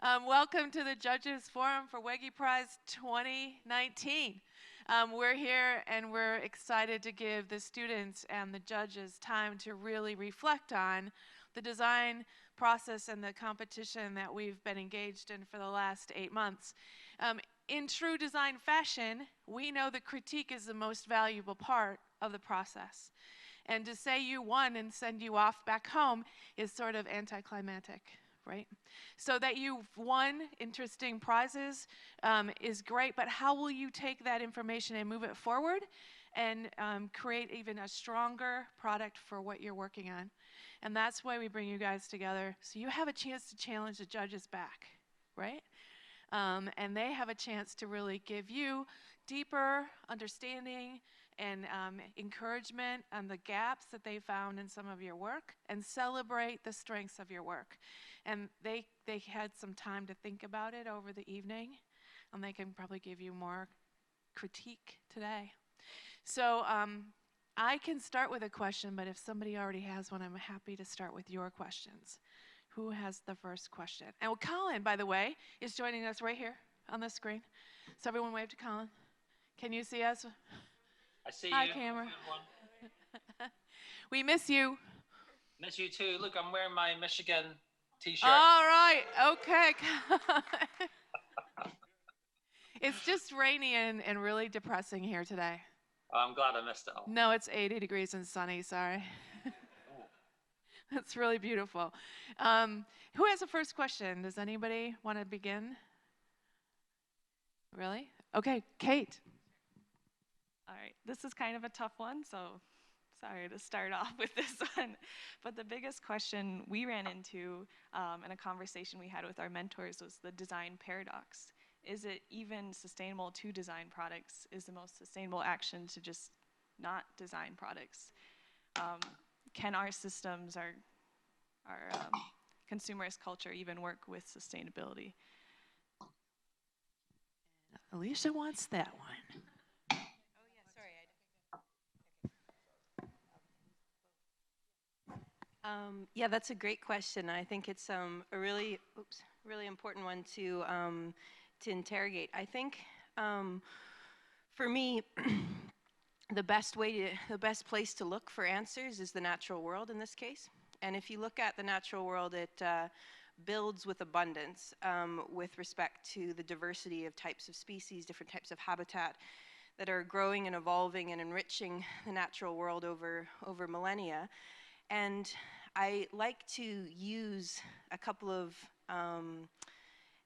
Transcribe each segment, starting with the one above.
Welcome to the Judges Forum for Wege Prize 2019. We're here and we're excited to give the students and the judges time to really reflect on the design process and the competition that we've been engaged in for the last 8 months. In true design fashion, we know that critique is the most valuable part of the process. And to say you won and send you off back home is sort of anticlimactic, right? So that you've won interesting prizes is great, but how will you take that information and move it forward and create even a stronger product for what you're working on? And that's why we bring you guys together, so you have a chance to challenge the judges back, right? And they have a chance to really give you deeper understanding and encouragement on the gaps that they found in some of your work, and celebrate the strengths of your work. And they had some time to think about it over the evening, and they can probably give you more critique today. So I can start with a question, but if somebody already has one, I'm happy to start with your questions. Who has the first question? And Colin, by the way, is joining us right here on the screen. So everyone wave to Colin. Can you see us? I see Hi, you. camera. We miss you. Miss you too. Look, I'm wearing my Michigan t-shirt. All right. Okay. It's just rainy and really depressing here today. Oh, I'm glad I missed it all. No, it's 80 degrees and sunny. Sorry. That's really beautiful. Who has the first question? Does anybody want to begin? Really? Okay, Kate. All right, this is kind of a tough one, so sorry to start off with this one. But the biggest question we ran into in a conversation we had with our mentors was the design paradox. Is it even sustainable to design products? Is the most sustainable action to just not design products? Can our systems, our consumerist culture even work with sustainability? Alicia wants that one. Yeah, that's a great question. I think it's a really important one to interrogate. I think for me, the best place to look for answers is the natural world in this case. And if you look at the natural world, it builds with abundance with respect to the diversity of types of species, different types of habitat that are growing and evolving and enriching the natural world over millennia. And I like to use a couple of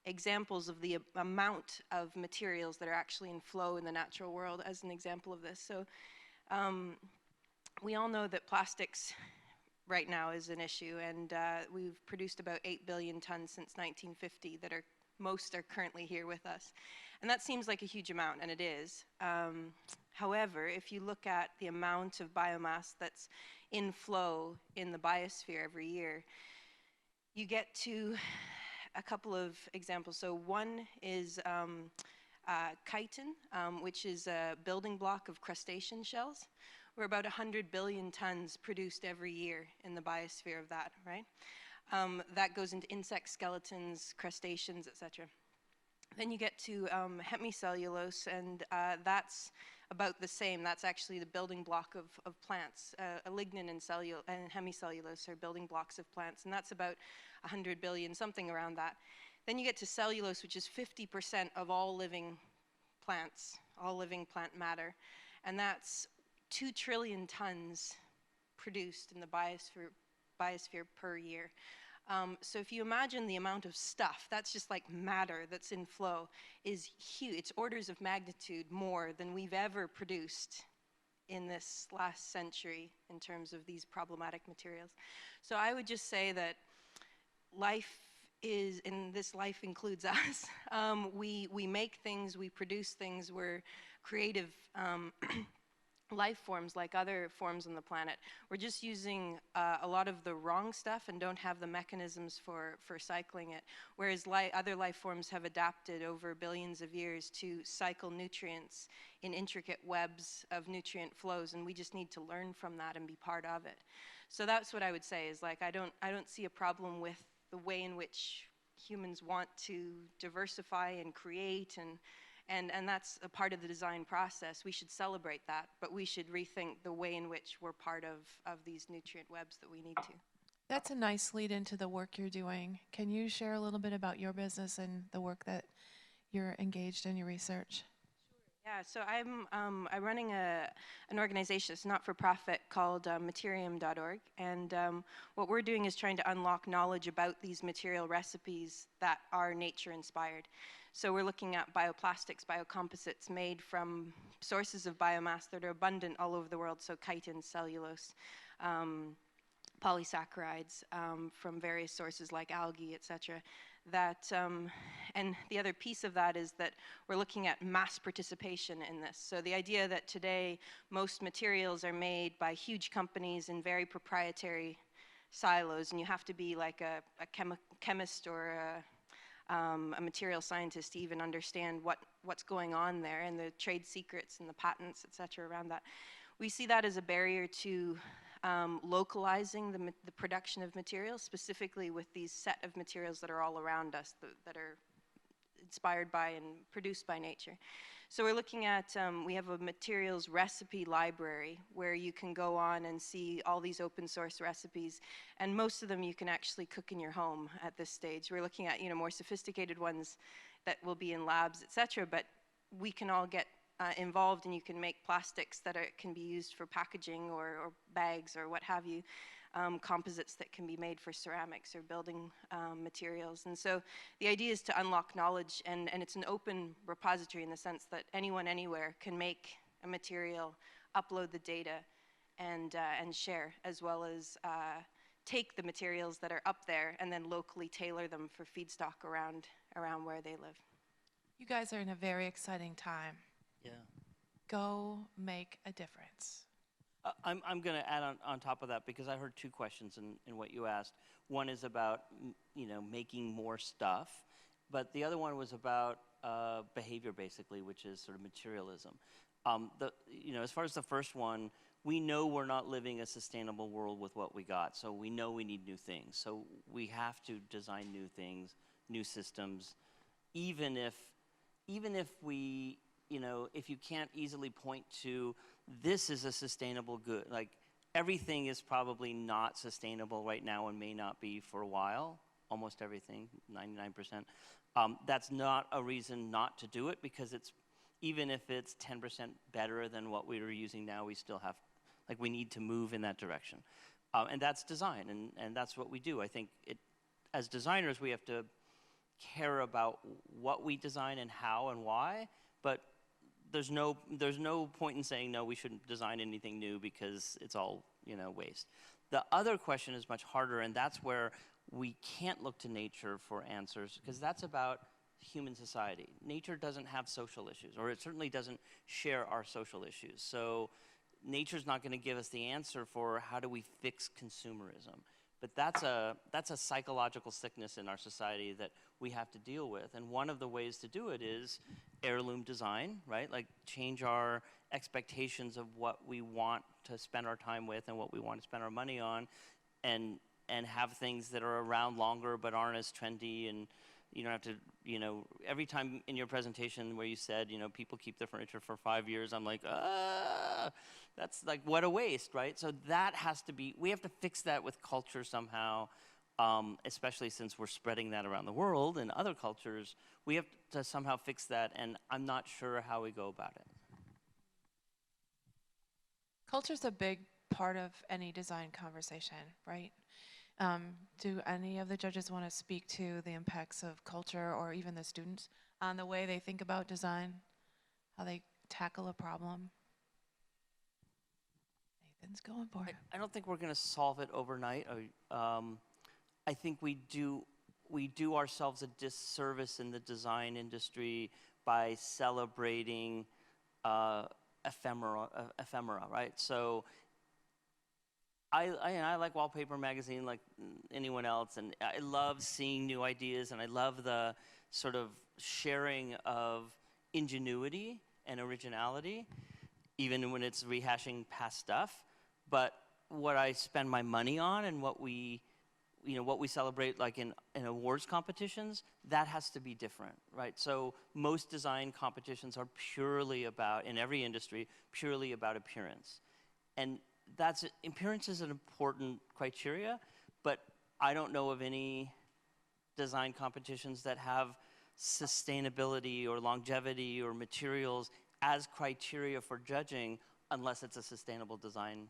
examples of the amount of materials that are actually in flow in the natural world as an example of this. So we all know that plastics right now is an issue, and we've produced about 8 billion tons since 1950 that most are currently here with us. And that seems like a huge amount, and it is. However, if you look at the amount of biomass that's in flow in the biosphere every year, you get to a couple of examples. So one is chitin, which is a building block of crustacean shells. We're about 100 billion tons produced every year in the biosphere of that, right? That goes into insect skeletons, crustaceans, etc. Then you get to hemicellulose, and that's about the same. That's actually the building block of plants. Lignin and hemicellulose are building blocks of plants, and that's about 100 billion, something around that. Then you get to cellulose, which is 50% of all living plants, all living plant matter, and that's 2 trillion tons produced in the biosphere per year. So if you imagine the amount of stuff, that's just like matter that's in flow, is huge. It's orders of magnitude more than we've ever produced in this last century in terms of these problematic materials. So I would just say that life is, and this life includes us, we make things, we produce things, we're creative life forms like other forms on the planet. We're just using a lot of the wrong stuff and don't have the mechanisms for cycling it, whereas other life forms have adapted over billions of years to cycle nutrients in intricate webs of nutrient flows, and we just need to learn from that and be part of it. So that's what I would say, is like I don't see a problem with the way in which humans want to diversify and create, and that's a part of the design process. We should celebrate that, but we should rethink the way in which we're part of these nutrient webs that we need to. That's a nice lead into the work you're doing. Can you share a little bit about your business and the work that you're engaged in, your research? Yeah, so I'm running an organization, it's not for profit, called Materium.org, and what we're doing is trying to unlock knowledge about these material recipes that are nature inspired. So we're looking at bioplastics, biocomposites made from sources of biomass that are abundant all over the world, so chitin, cellulose, polysaccharides from various sources like algae, etc. That, and the other piece of that is that we're looking at mass participation in this. So the idea that today most materials are made by huge companies in very proprietary silos, and you have to be like a chemist or a material scientist to even understand what's going on there, and the trade secrets and the patents, etc. around that. We see that as a barrier to localizing the production of materials, specifically with these set of materials that are all around us, that are inspired by and produced by nature. So we're looking at, we have a materials recipe library where you can go on and see all these open source recipes, and most of them you can actually cook in your home at this stage. We're looking at, more sophisticated ones that will be in labs, etc., but we can all get involved, and you can make plastics that can be used for packaging or bags or what have you, composites that can be made for ceramics or building materials. And so the idea is to unlock knowledge, and it's an open repository in the sense that anyone anywhere can make a material, upload the data, and share, as well as take the materials that are up there and then locally tailor them for feedstock around where they live. You guys are in a very exciting time. Yeah. Go make a difference. I'm going to add on top of that, because I heard two questions in what you asked. One is about, making more stuff, but the other one was about behavior, basically, which is sort of materialism. As far as the first one, we know we're not living a sustainable world with what we got, so we know we need new things. So we have to design new things, new systems, even if we, if you can't easily point to this is a sustainable good, like everything is probably not sustainable right now and may not be for a while, almost everything, 99%. That's not a reason not to do it, because even if it's 10% better than what we are using now, we still have, we need to move in that direction. And that's design, and that's what we do. I think as designers, we have to care about what we design and how and why, but there's no point in saying, no, we shouldn't design anything new because it's all, waste. The other question is much harder, and that's where we can't look to nature for answers, because that's about human society. Nature doesn't have social issues, or it certainly doesn't share our social issues. So nature's not going to give us the answer for how do we fix consumerism. But that's a psychological sickness in our society that we have to deal with. And one of the ways to do it is heirloom design, right? Like change our expectations of what we want to spend our time with and what we want to spend our money on, and have things that are around longer but aren't as trendy. And you don't have to, every time in your presentation where you said, people keep their furniture for 5 years, I'm like, that's like, what a waste, right? So that has to be, we have to fix that with culture somehow, especially since we're spreading that around the world and other cultures. We have to somehow fix that, and I'm not sure how we go about it. Culture's a big part of any design conversation, right? Do any of the judges want to speak to the impacts of culture, or even the students, on the way they think about design, how they tackle a problem? Nathan's going for it. I don't think we're going to solve it overnight. I think we do ourselves a disservice in the design industry by celebrating ephemera, right? So I like Wallpaper magazine like anyone else, and I love seeing new ideas, and I love the sort of sharing of ingenuity and originality, even when it's rehashing past stuff. But what I spend my money on and what we what we celebrate like in awards competitions, that has to be different, right? So most design competitions are purely about, in every industry, purely about appearance. And appearance is an important criteria, but I don't know of any design competitions that have sustainability or longevity or materials as criteria for judging unless it's a sustainable design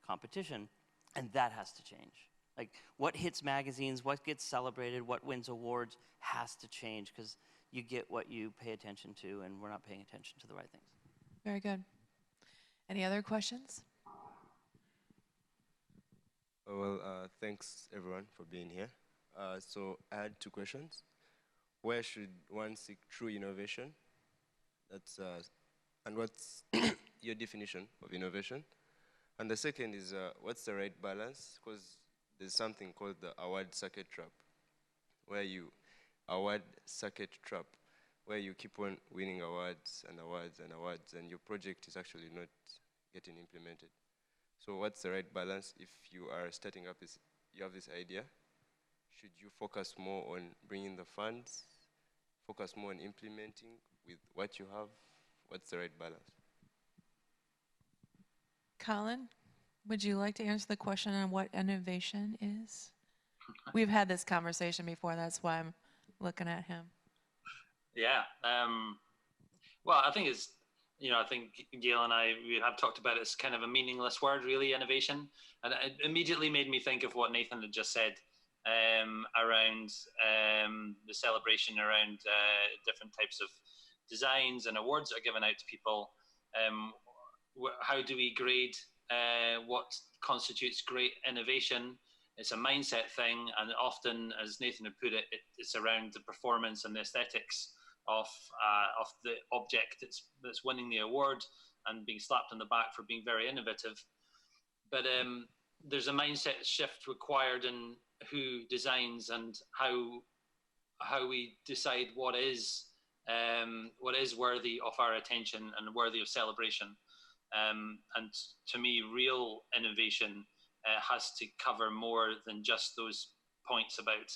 competition, and that has to change. Like what hits magazines, what gets celebrated, what wins awards has to change because you get what you pay attention to, and we're not paying attention to the right things. Very good. Any other questions? Thanks everyone for being here. So I had two questions. Where should one seek true innovation? And what's your definition of innovation? And the second is, what's the right balance? Because there's something called the award circuit trap, where you keep on winning awards and awards and awards, and your project is actually not getting implemented. So what's the right balance if you are starting up you have this idea? Should you focus more on bringing the funds, focus more on implementing with what you have? What's the right balance? Colin, would you like to answer the question on what innovation is? We've had this conversation before, that's why I'm looking at him. Yeah. Well, I think it's, I think Gail and we have talked about it as kind of a meaningless word, really, innovation. And it immediately made me think of what Nathan had just said around the celebration around different types of designs and awards that are given out to people. How do we grade what constitutes great innovation? It's a mindset thing, and often, as Nathan had put it, it's around the performance and the aesthetics of the object that's winning the award and being slapped on the back for being very innovative. But there's a mindset shift required in who designs and how we decide what is worthy of our attention and worthy of celebration. And to me, real innovation has to cover more than just those points about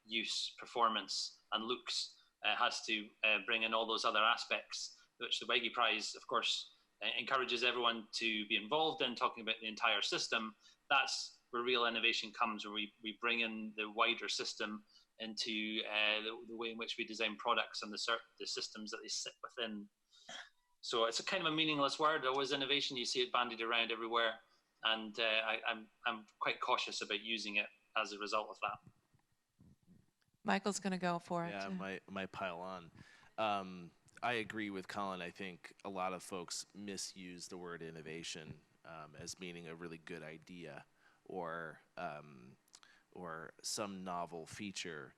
use, performance, and looks. Has to bring in all those other aspects, which the Wege Prize, of course, encourages everyone to be involved in, talking about the entire system. That's where real innovation comes, where we bring in the wider system into the way in which we design products and the systems that they sit within. So it's a kind of a meaningless word. Always innovation, you see it bandied around everywhere, and I'm quite cautious about using it as a result of that. Michael's going to go for it. Yeah, my pile on. I agree with Colin. I think a lot of folks misuse the word innovation as meaning a really good idea or some novel feature.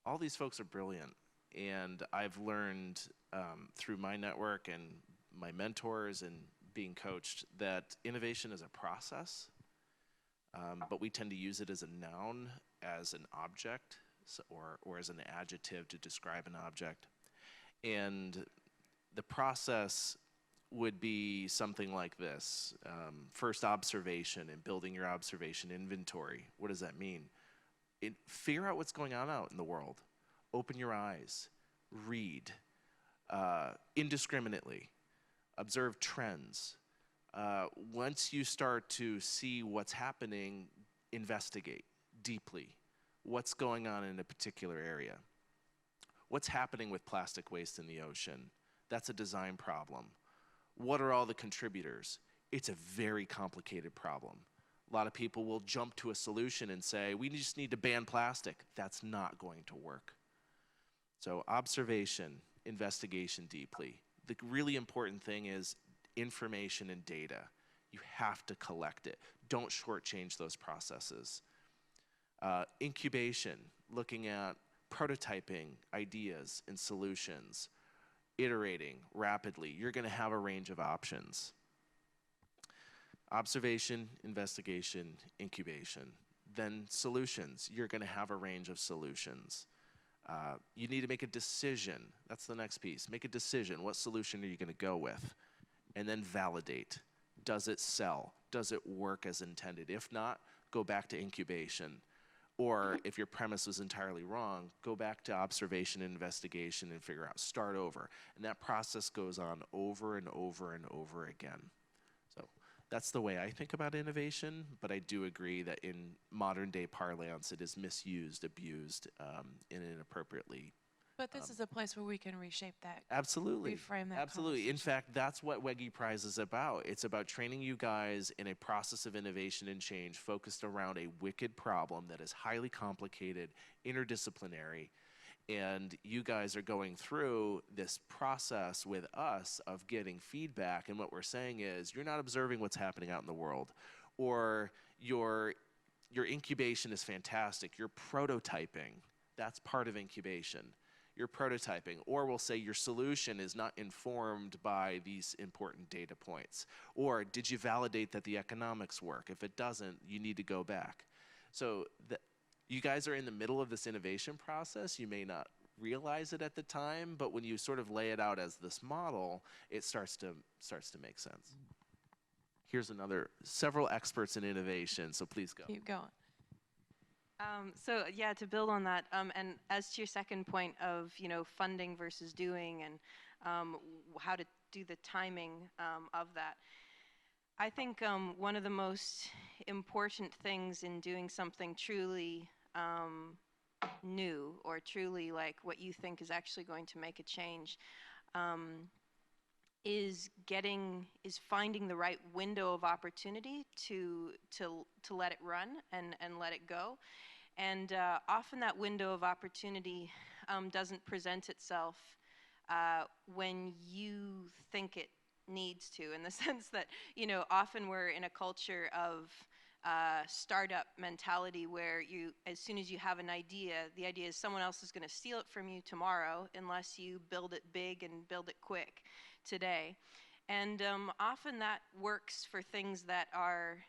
All these folks are brilliant, and I've learned through my network and my mentors and being coached that innovation is a process, but we tend to use it as a noun, as an object, or as an adjective to describe an object. And the process would be something like this. First observation and building your observation inventory. What does that mean? Figure out what's going on out in the world. Open your eyes. Read indiscriminately. Observe trends. Once you start to see what's happening, investigate deeply. What's going on in a particular area? What's happening with plastic waste in the ocean? That's a design problem. What are all the contributors? It's a very complicated problem. A lot of people will jump to a solution and say, we just need to ban plastic. That's not going to work. So observation, investigation deeply. The really important thing is information and data. You have to collect it. Don't shortchange those processes. Incubation, looking at prototyping ideas and solutions, iterating rapidly. You're going to have a range of options. Observation, investigation, incubation. Then solutions. You're going to have a range of solutions. You need to make a decision. That's the next piece. Make a decision. What solution are you going to go with? And then validate. Does it sell? Does it work as intended? If not, go back to incubation. Or if your premise was entirely wrong, go back to observation and investigation and figure out, start over. And that process goes on over and over and over again. So that's the way I think about innovation, but I do agree that in modern day parlance, it is misused, abused, inappropriately. But this is a place where we can reshape that. Absolutely. Reframe that Absolutely. In conversation. fact, that's what Wege Prize is about. It's about training you guys in a process of innovation and change focused around a wicked problem that is highly complicated, interdisciplinary, and you guys are going through this process with us of getting feedback, and what we're saying is you're not observing what's happening out in the world, or your incubation is fantastic, you're prototyping. That's part of incubation. You're prototyping, or we'll say your solution is not informed by these important data points. Or did you validate that the economics work? If it doesn't, you need to go back. So you guys are in the middle of this innovation process. You may not realize it at the time, but when you sort of lay it out as this model, it starts to make sense. Here's several experts in innovation, so please go. Keep going. So yeah, to build on that, and as to your second point of funding versus doing, and how to do the timing of that, I think one of the most important things in doing something truly new, or truly like what you think is actually going to make a change, is finding the right window of opportunity to let it run and let it go. And often that window of opportunity doesn't present itself when you think it needs to, in the sense that, often we're in a culture of startup mentality where as soon as you have an idea, the idea is someone else is going to steal it from you tomorrow unless you build it big and build it quick today. And often that works for things that are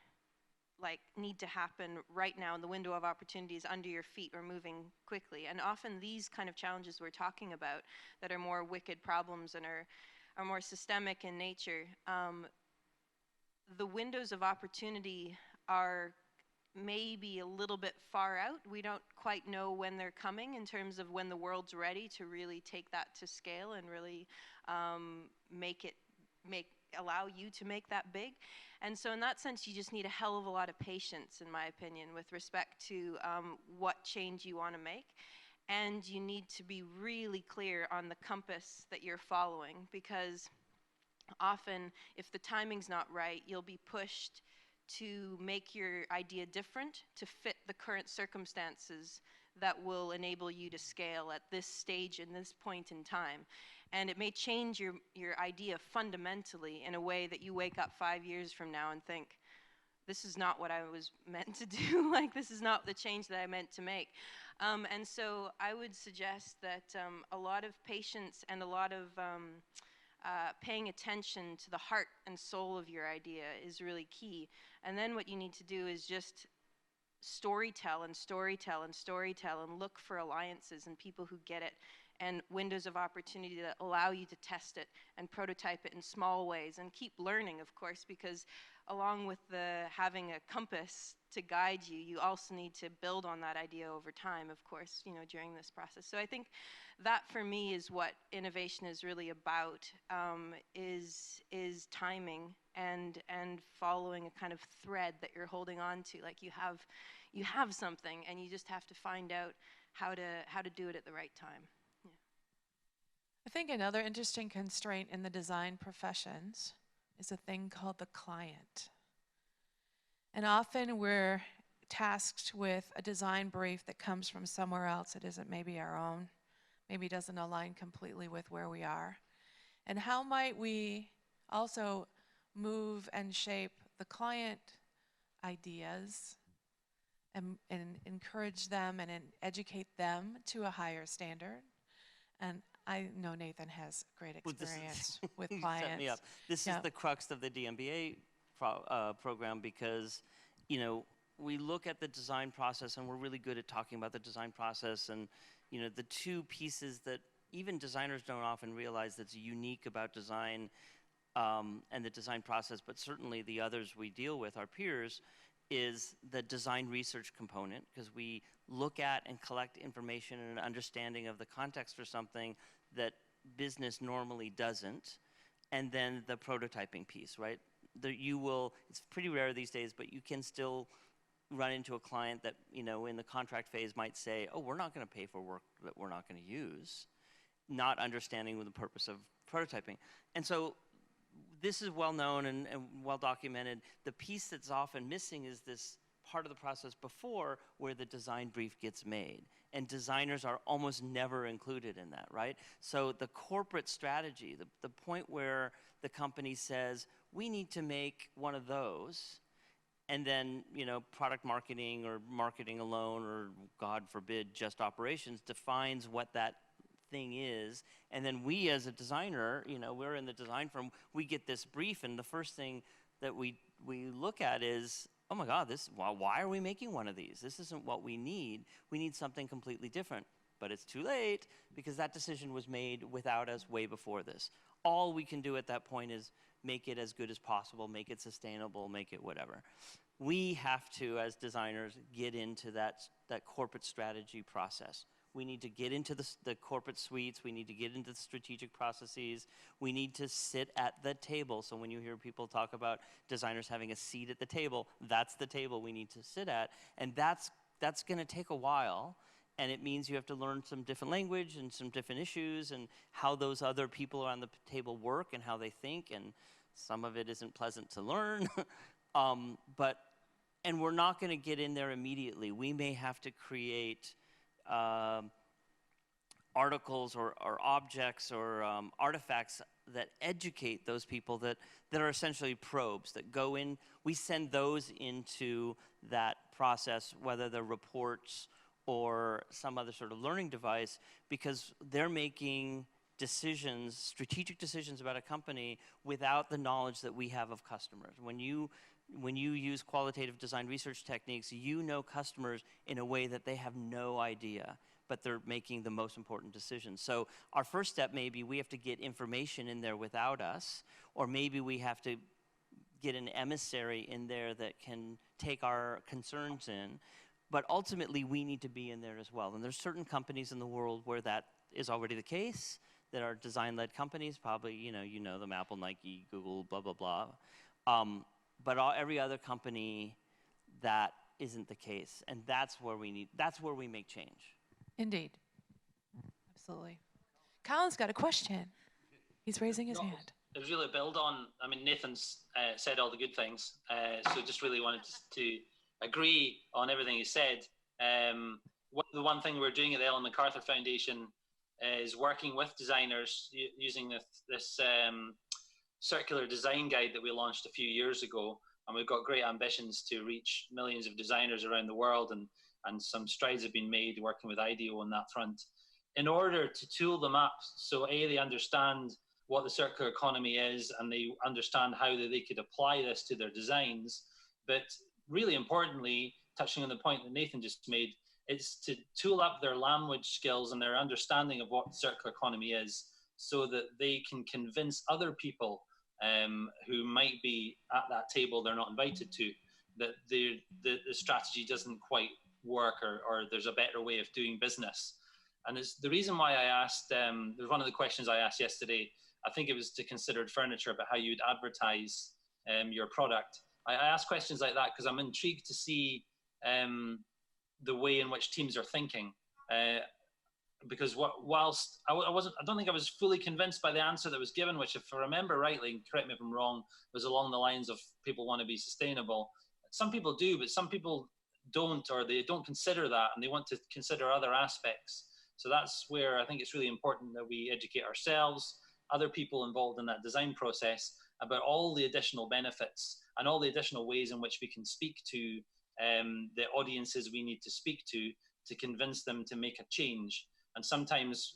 need to happen right now, and the window of opportunity is under your feet or moving quickly. And often these kind of challenges we're talking about that are more wicked problems and are more systemic in nature, the windows of opportunity are maybe a little bit far out. We don't quite know when they're coming in terms of when the world's ready to really take that to scale and really allow you to make that big. And so in that sense, you just need a hell of a lot of patience, in my opinion, with respect to what change you want to make. And you need to be really clear on the compass that you're following, because often if the timing's not right, you'll be pushed to make your idea different to fit the current circumstances that will enable you to scale at this stage and this point in time. And it may change your idea fundamentally in a way that you wake up 5 years from now and think, this is not what I was meant to do. This is not the change that I meant to make. And so I would suggest that a lot of patience and a lot of paying attention to the heart and soul of your idea is really key. And then what you need to do is just storytell and storytell and storytell and look for alliances and people who get it, and windows of opportunity that allow you to test it and prototype it in small ways, and keep learning, of course, because along with having a compass to guide you, you also need to build on that idea over time, of course, during this process. So I think that for me is what innovation is really about, is timing and following a kind of thread that you're holding on to. Like you have something, and you just have to find out how to do it at the right time. I think another interesting constraint in the design professions is a thing called the client. And often we're tasked with a design brief that comes from somewhere else that isn't maybe our own, maybe doesn't align completely with where we are. And how might we also move and shape the client ideas and encourage them and educate them to a higher standard? And I know Nathan has great experience with clients. Set me up. This is the crux of the DMBA program, because we look at the design process, and we're really good at talking about the design process, and the two pieces that even designers don't often realize that's unique about design and the design process, but certainly the others we deal with, our peers, is the design research component, because we look at and collect information and an understanding of the context for something that business normally doesn't. And then the prototyping piece, right? It's pretty rare these days, but you can still run into a client that, in the contract phase might say, oh, we're not going to pay for work that we're not going to use, not understanding the purpose of prototyping. And so this is well known and well documented. The piece that's often missing is this part of the process before where the design brief gets made. And designers are almost never included in that, right? So the corporate strategy, the point where the company says, we need to make one of those, and then, product marketing or marketing alone, or God forbid, just operations defines what that thing is. And then we as a designer, we're in the design firm, we get this brief, and the first thing that we look at is, oh my God, why are we making one of these? This isn't what we need. We need something completely different. But it's too late, because that decision was made without us way before this. All we can do at that point is make it as good as possible, make it sustainable, make it whatever. We have to, as designers, get into that corporate strategy process. We need to get into the corporate suites. We need to get into the strategic processes. We need to sit at the table. So when you hear people talk about designers having a seat at the table, that's the table we need to sit at. And that's going to take a while. And it means you have to learn some different language and some different issues and how those other people around the table work and how they think. And some of it isn't pleasant to learn. And we're not going to get in there immediately. We may have to create articles or objects or artifacts that educate those people that are essentially probes that go in. We send those into that process, whether they're reports or some other sort of learning device, because they're making decisions, strategic decisions about a company without the knowledge that we have of customers. When you use qualitative design research techniques, you know customers in a way that they have no idea, but they're making the most important decisions. So our first step may be we have to get information in there without us, or maybe we have to get an emissary in there that can take our concerns in. But ultimately, we need to be in there as well. And there's certain companies in the world where that is already the case, that are design-led companies, probably, you know them, Apple, Nike, Google, blah, blah, blah. But every other company, that isn't the case. And that's where we make change. Indeed. Absolutely. Colin's got a question. He's raising his hand. It was really a build on, Nathan's said all the good things. So just really wanted to agree on everything he said. The one thing we're doing at the Ellen MacArthur Foundation is working with designers using this circular design guide that we launched a few years ago. And we've got great ambitions to reach millions of designers around the world, and some strides have been made working with IDEO on that front. In order to tool them up, so they understand what the circular economy is, and they understand how they could apply this to their designs. But really importantly, touching on the point that Nathan just made, it's to tool up their language skills and their understanding of what circular economy is, so that they can convince other people who might be at that table they're not invited to, that the strategy doesn't quite work, or there's a better way of doing business. And it's the reason why I asked, there's one of the questions I asked yesterday, I think it was to Considered Furniture, about how you'd advertise your product. I asked questions like that because I'm intrigued to see the way in which teams are thinking. Because whilst I don't think I was fully convinced by the answer that was given, which, if I remember rightly, and correct me if I'm wrong, was along the lines of people want to be sustainable. Some people do, but some people don't, or they don't consider that, and they want to consider other aspects. So that's where I think it's really important that we educate ourselves, other people involved in that design process, about all the additional benefits and all the additional ways in which we can speak to the audiences we need to speak to convince them to make a change. And sometimes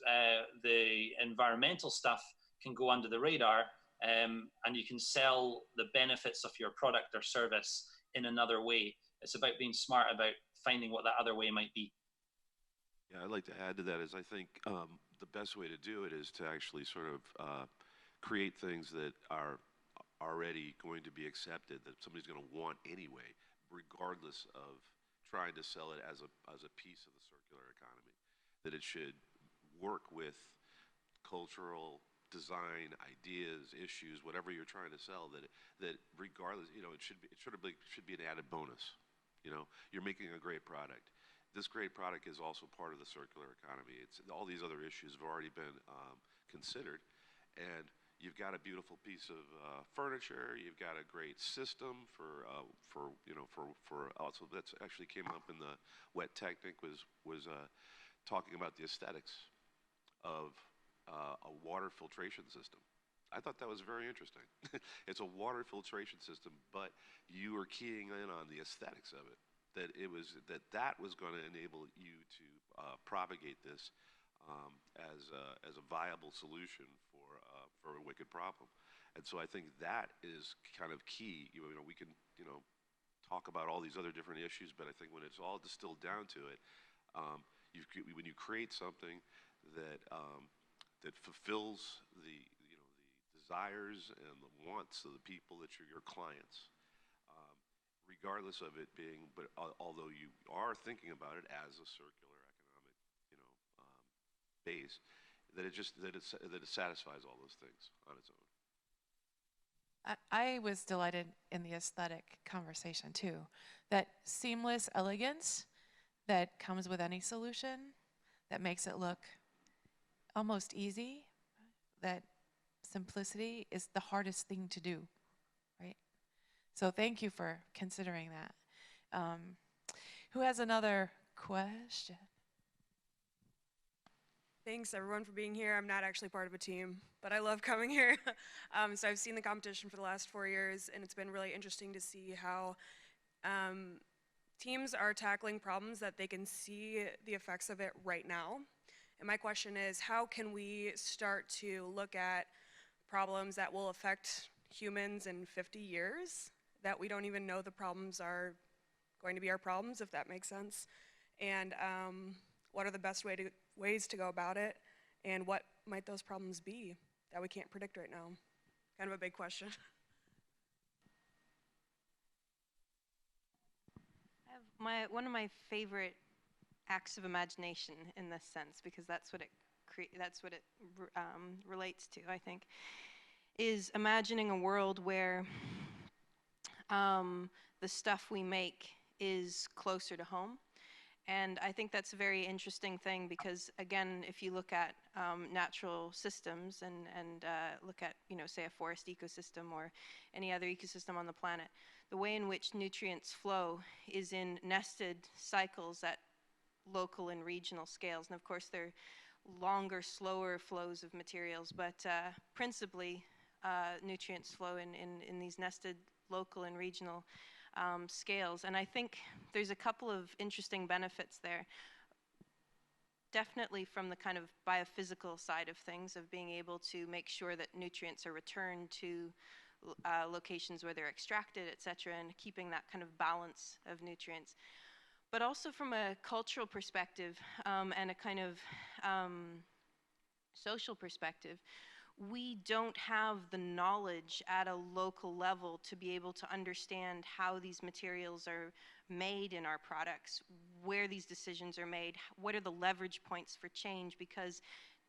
the environmental stuff can go under the radar, and you can sell the benefits of your product or service in another way. It's about being smart about finding what that other way might be. Yeah, I'd like to add to that is I think the best way to do it is to actually sort of create things that are already going to be accepted, that somebody's going to want anyway. regardless of trying to sell it as a piece of the circular economy. That it should work with cultural design ideas, issues, whatever you're trying to sell. That regardless, it should be an added bonus. You're making a great product. This great product is also part of the circular economy. It's all these other issues have already been considered, and you've got a beautiful piece of furniture. You've got a great system for also that's actually came up in the wet technic was talking about the aesthetics of a water filtration system. I thought that was very interesting. It's a water filtration system, but you were keying in on the aesthetics of it. That was going to enable you to propagate this as a viable solution for a wicked problem. And so I think that is kind of key. We can talk about all these other different issues, but I think when it's all distilled down to it, when you create something that fulfills the desires and the wants of the people that are your clients, regardless of it being, but although you are thinking about it as a circular economic, base, that it satisfies all those things on its own. I was delighted in the aesthetic conversation too. That seamless elegance that comes with any solution, that makes it look almost easy, that simplicity is the hardest thing to do, right? So thank you for considering that. Who has another question? Thanks everyone for being here. I'm not actually part of a team, but I love coming here. So I've seen the competition for the last 4 years, and it's been really interesting to see how teams are tackling problems that they can see the effects of it right now. And my question is, how can we start to look at problems that will affect humans in 50 years that we don't even know the problems are going to be our problems, if that makes sense? And what are the best ways to go about it? And what might those problems be that we can't predict right now? Kind of a big question. One of my favorite acts of imagination in this sense, because that's what it relates to, I think, is imagining a world where the stuff we make is closer to home. And I think that's a very interesting thing because, again, if you look at natural systems and look at, say, a forest ecosystem or any other ecosystem on the planet, the way in which nutrients flow is in nested cycles at local and regional scales. And of course, they're longer, slower flows of materials, but principally nutrients flow in these nested local and regional scales. And I think there's a couple of interesting benefits there. Definitely from the kind of biophysical side of things, of being able to make sure that nutrients are returned to locations where they're extracted, et cetera, and keeping that kind of balance of nutrients. But also from a cultural perspective and a kind of social perspective, we don't have the knowledge at a local level to be able to understand how these materials are made in our products, where these decisions are made, what are the leverage points for change, because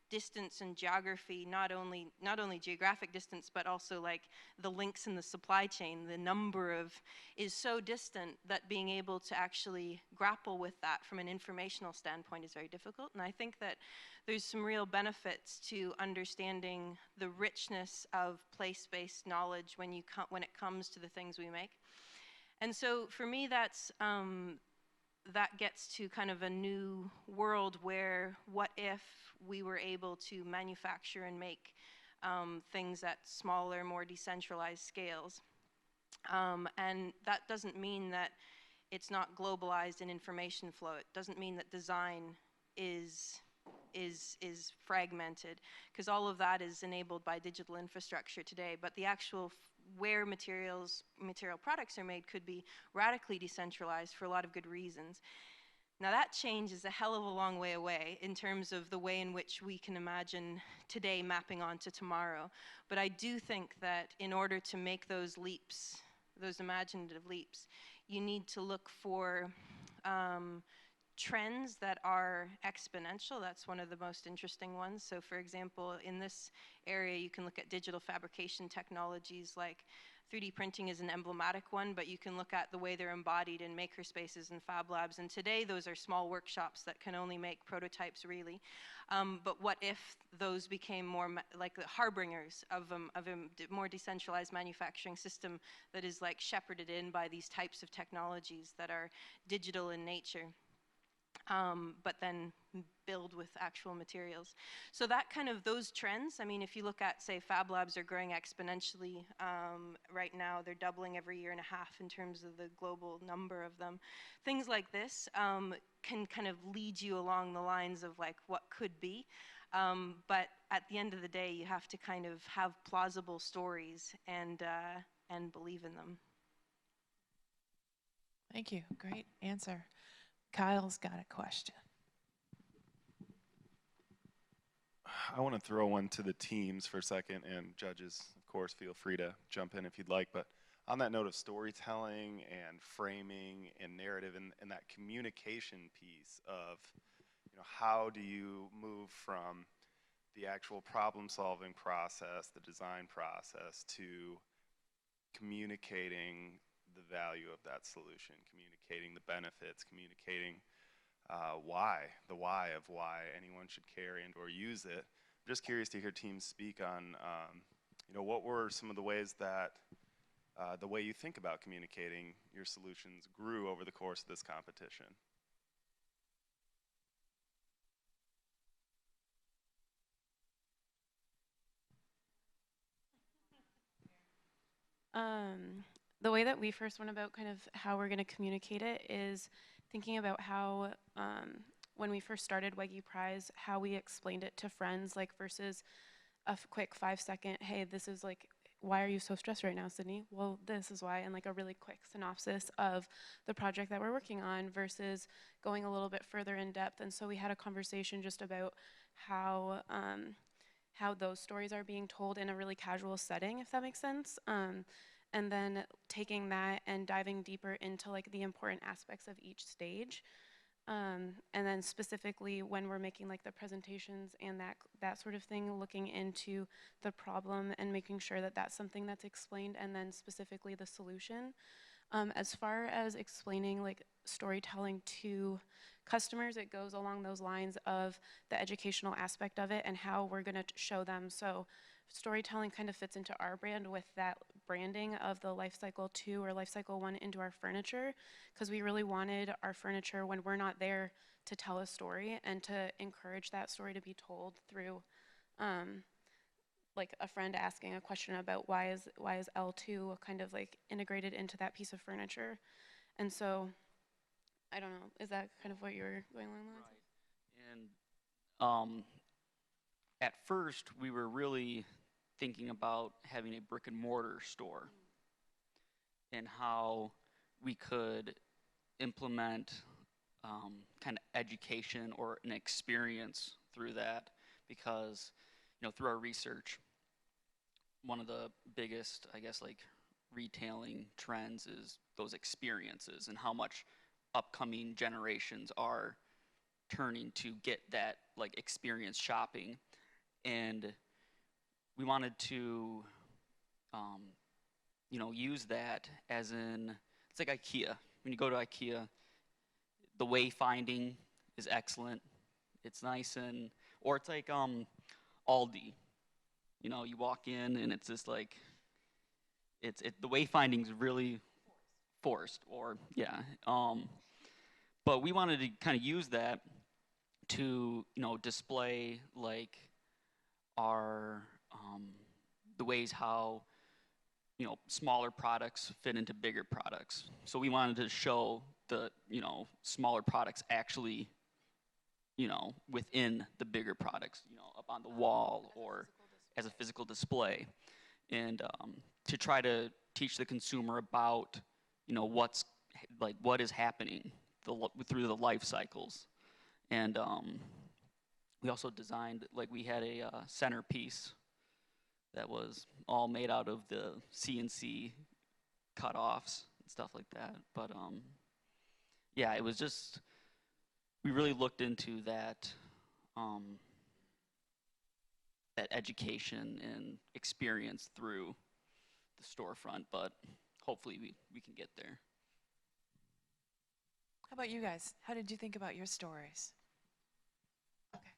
distance and geography, not only geographic distance, but also like the links in the supply chain, the number of, is so distant that being able to actually grapple with that from an informational standpoint is very difficult. And I think that there's some real benefits to understanding the richness of place-based knowledge when it comes to the things we make. And so for me, that gets to kind of a new world where what if we were able to manufacture and make things at smaller, more decentralized scales. And that doesn't mean that it's not globalized in information flow. It doesn't mean that design is fragmented, because all of that is enabled by digital infrastructure today. But the actual where material products are made could be radically decentralized for a lot of good reasons. Now that change is a hell of a long way away in terms of the way in which we can imagine today mapping onto tomorrow. But I do think that in order to make those leaps, those imaginative leaps, you need to look for trends that are exponential. That's one of the most interesting ones. So for example, in this area, you can look at digital fabrication technologies like 3D printing is an emblematic one, but you can look at the way they're embodied in makerspaces and fab labs. And today, those are small workshops that can only make prototypes, really. But what if those became more like the harbingers of a more decentralized manufacturing system that is like shepherded in by these types of technologies that are digital in nature? But then build with actual materials. So that kind of, those trends, I mean, if you look at, say, fab labs are growing exponentially right now. They're doubling every year and a half in terms of the global number of them. Things like this can kind of lead you along the lines of like what could be. But at the end of the day, you have to kind of have plausible stories and believe in them. Thank you. Great answer. Kyle's got a question. I want to throw one to the teams for a second, and judges, of course, feel free to jump in if you'd like. But on that note of storytelling and framing and narrative and that communication piece of, how do you move from the actual problem-solving process, the design process, to communicating the value of that solution, communicating the benefits, communicating the why of why anyone should carry and or use it. I'm just curious to hear teams speak on, what were some of the ways that the way you think about communicating your solutions grew over the course of this competition. The way that we first went about kind of how we're going to communicate it is thinking about how, when we first started Wege Prize, how we explained it to friends, like versus a quick 5-second, hey, this is like, why are you so stressed right now, Sydney? Well, this is why, and like a really quick synopsis of the project that we're working on versus going a little bit further in depth. And so we had a conversation just about how those stories are being told in a really casual setting, if that makes sense. And then taking that and diving deeper into like the important aspects of each stage. And then specifically when we're making like the presentations and that sort of thing, looking into the problem and making sure that that's something that's explained, and then specifically the solution. As far as explaining like storytelling to customers, it goes along those lines of the educational aspect of it and how we're going to show them. So storytelling kind of fits into our brand with that branding of the life cycle 2 or life cycle 1 into our furniture, because we really wanted our furniture, when we're not there, to tell a story and to encourage that story to be told through like a friend asking a question about why is L2 kind of like integrated into that piece of furniture. And so I don't know, is that kind of what you were going along with? Right. And at first we were really thinking about having a brick and mortar store and how we could implement kind of education or an experience through that, because through our research, one of the biggest, I guess, like retailing trends is those experiences and how much upcoming generations are turning to get that like experience shopping. And we wanted to use that as in, it's like IKEA. When you go to IKEA, the wayfinding is excellent. It's nice, or it's like Aldi. You walk in and it's just like, the wayfinding's really forced, or yeah. But we wanted to kind of use that to display like our the ways how smaller products fit into bigger products. So we wanted to show the smaller products actually within the bigger products, up on the wall or as a physical display, and to try to teach the consumer about what is happening through the life cycles. And we also designed, like, we had a centerpiece that was all made out of the CNC cut-offs and stuff like that. But yeah, it was just we really looked into that that education and experience through the storefront, but hopefully we can get there. How about you guys? How did you think about your stories? Okay.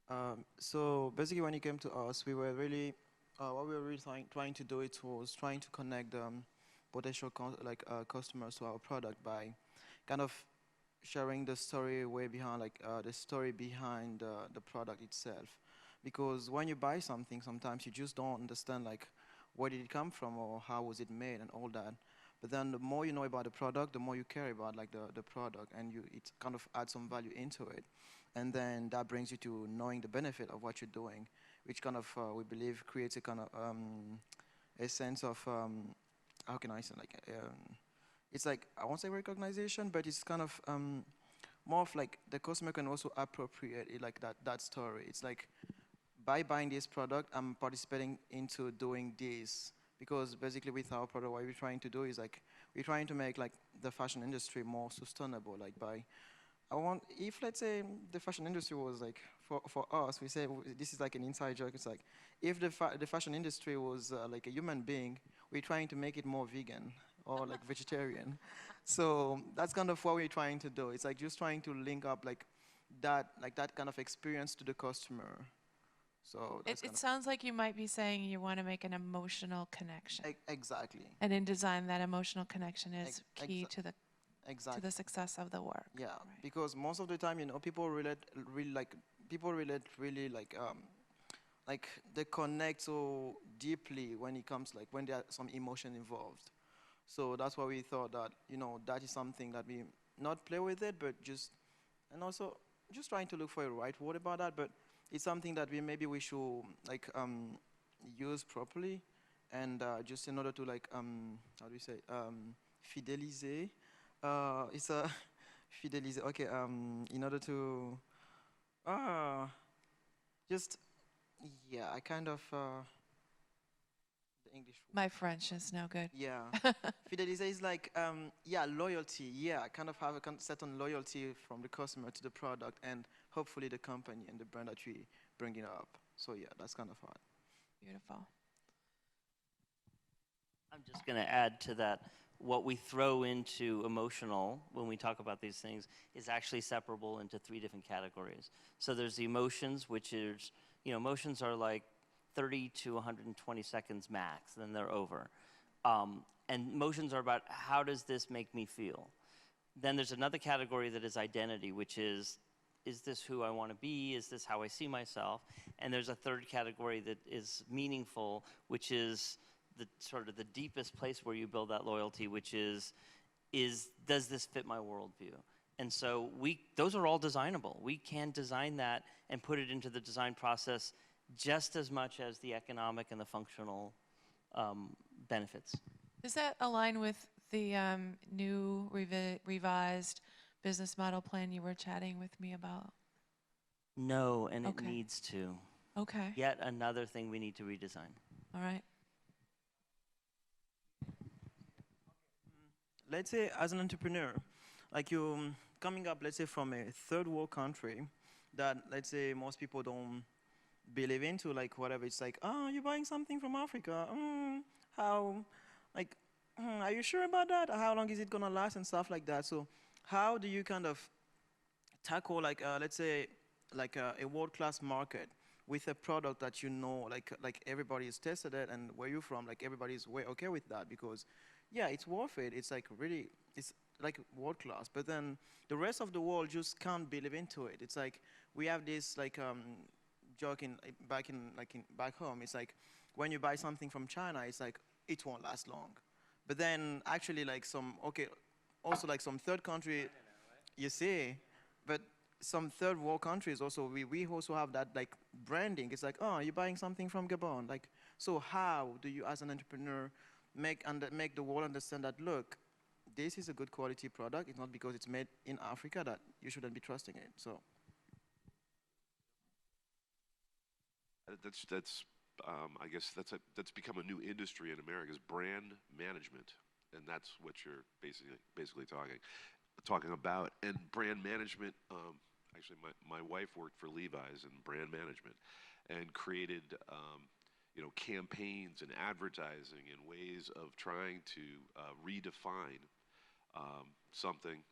Job. So basically, when it came to us, we were really, what we were really trying to do, it was trying to connect potential customers to our product by kind of sharing the story way behind, the story behind the product itself. Because when you buy something, sometimes you just don't understand where did it come from or how was it made and all that. But then the more you know about the product, the more you care about the product, and it kind of adds some value into it. And then that brings you to knowing the benefit of what you're doing, which kind of, we believe, creates a kind of a sense of, how can I say, it's like, I won't say recognition, but it's kind of more of the customer can also appropriate it, that story. It's like, by buying this product, I'm participating into doing this. Because basically with our product, what we're trying to do is we're trying to make the fashion industry more sustainable. If let's say the fashion industry was for us, we say this is an inside joke. It's if the fashion industry was like a human being, we're trying to make it more vegan or vegetarian. So that's kind of what we're trying to do. It's just trying to link up that kind of experience to the customer. So it sounds like you might be saying you want to make an emotional connection. Exactly. And in design, that emotional connection is key to the success of the work. Yeah, right. Because most of the time, people relate really they connect so deeply when it comes when there are some emotion involved. So that's why we thought that that is something that we not play with it, but and also just trying to look for a right word about that, but it's something that we should use properly, and just in order to how do we say fideliser. It's a fideliser. Okay. In order to just I kind of the English. My French is no good. Yeah. Fideliser is loyalty. Yeah, kind of have a certain loyalty from the customer to the product, and hopefully the company and the brand that we bring it up. So yeah, that's kind of hard. Beautiful. I'm just going to add to that. What we throw into emotional when we talk about these things is actually separable into 3 different categories. So there's the emotions, which is, emotions are 30 to 120 seconds max, then they're over. And emotions are about how does this make me feel? Then there's another category that is identity, which is this who I want to be? Is this how I see myself? And there's a third category that is meaningful, which is the sort of the deepest place where you build that loyalty, which is does this fit my worldview? And so those are all designable. We can design that and put it into the design process just as much as the economic and the functional benefits. Does that align with the new revised business model plan you were chatting with me about? No, and Okay. it needs to. Okay. Yet another thing we need to redesign. All right. Let's say as an entrepreneur, you coming up, let's say from a third world country that, let's say, most people don't believe into, whatever. It's you're buying something from Africa. How, are you sure about that? How long is it gonna last and stuff like that? So how do you kind of tackle, let's say, a world-class market with a product that everybody has tested it, and where you're from, everybody's way okay with that, because yeah, it's worth it. It's it's world class. But then the rest of the world just can't believe into it. It's we have this joke back home. It's when you buy something from China, it's it won't last long. But then actually also some third country, you see, but some third world countries also, we also have that branding. It's oh, you're buying something from Gabon. So how do you as an entrepreneur make the world understand that, look, this is a good quality product. It's not because it's made in Africa that you shouldn't be trusting it. So That's I guess that's become a new industry in America, is brand management, and that's what you're basically talking about. And brand management. Actually, my wife worked for Levi's in brand management, and created campaigns and advertising and ways of trying to redefine something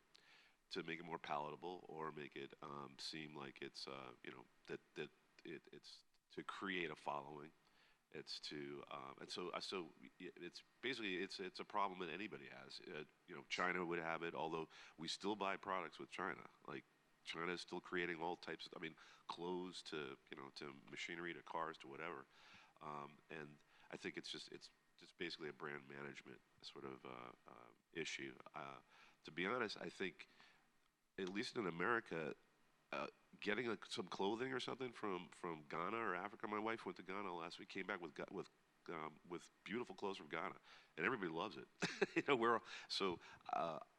to make it more palatable, or make it seem like it's it's to create a following. It's to and so it's basically it's a problem that anybody has. China would have it, although we still buy products with China. Like, China is still creating all types of, clothes to to machinery to cars to whatever. And I think it's just basically a brand management sort of issue. To be honest, I think, at least in America, getting some clothing or something from Ghana or Africa. My wife went to Ghana last week, came back with beautiful clothes from Ghana, and everybody loves it.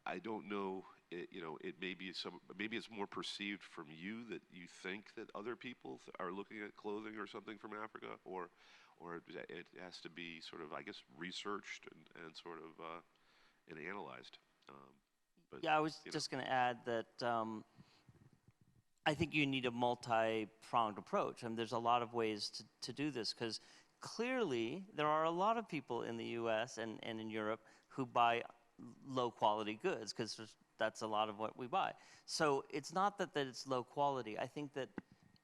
I don't know. It may be maybe it's more perceived from you, that you think that other people are looking at clothing or something from Africa, or it has to be sort of, I guess, researched and sort of and analyzed. Yeah, I was just going to add that I think you need a multi-pronged approach, and there's a lot of ways to do this, because clearly there are a lot of people in the U.S. and in Europe who buy low-quality goods, because that's a lot of what we buy. So it's not that it's low quality. I think that,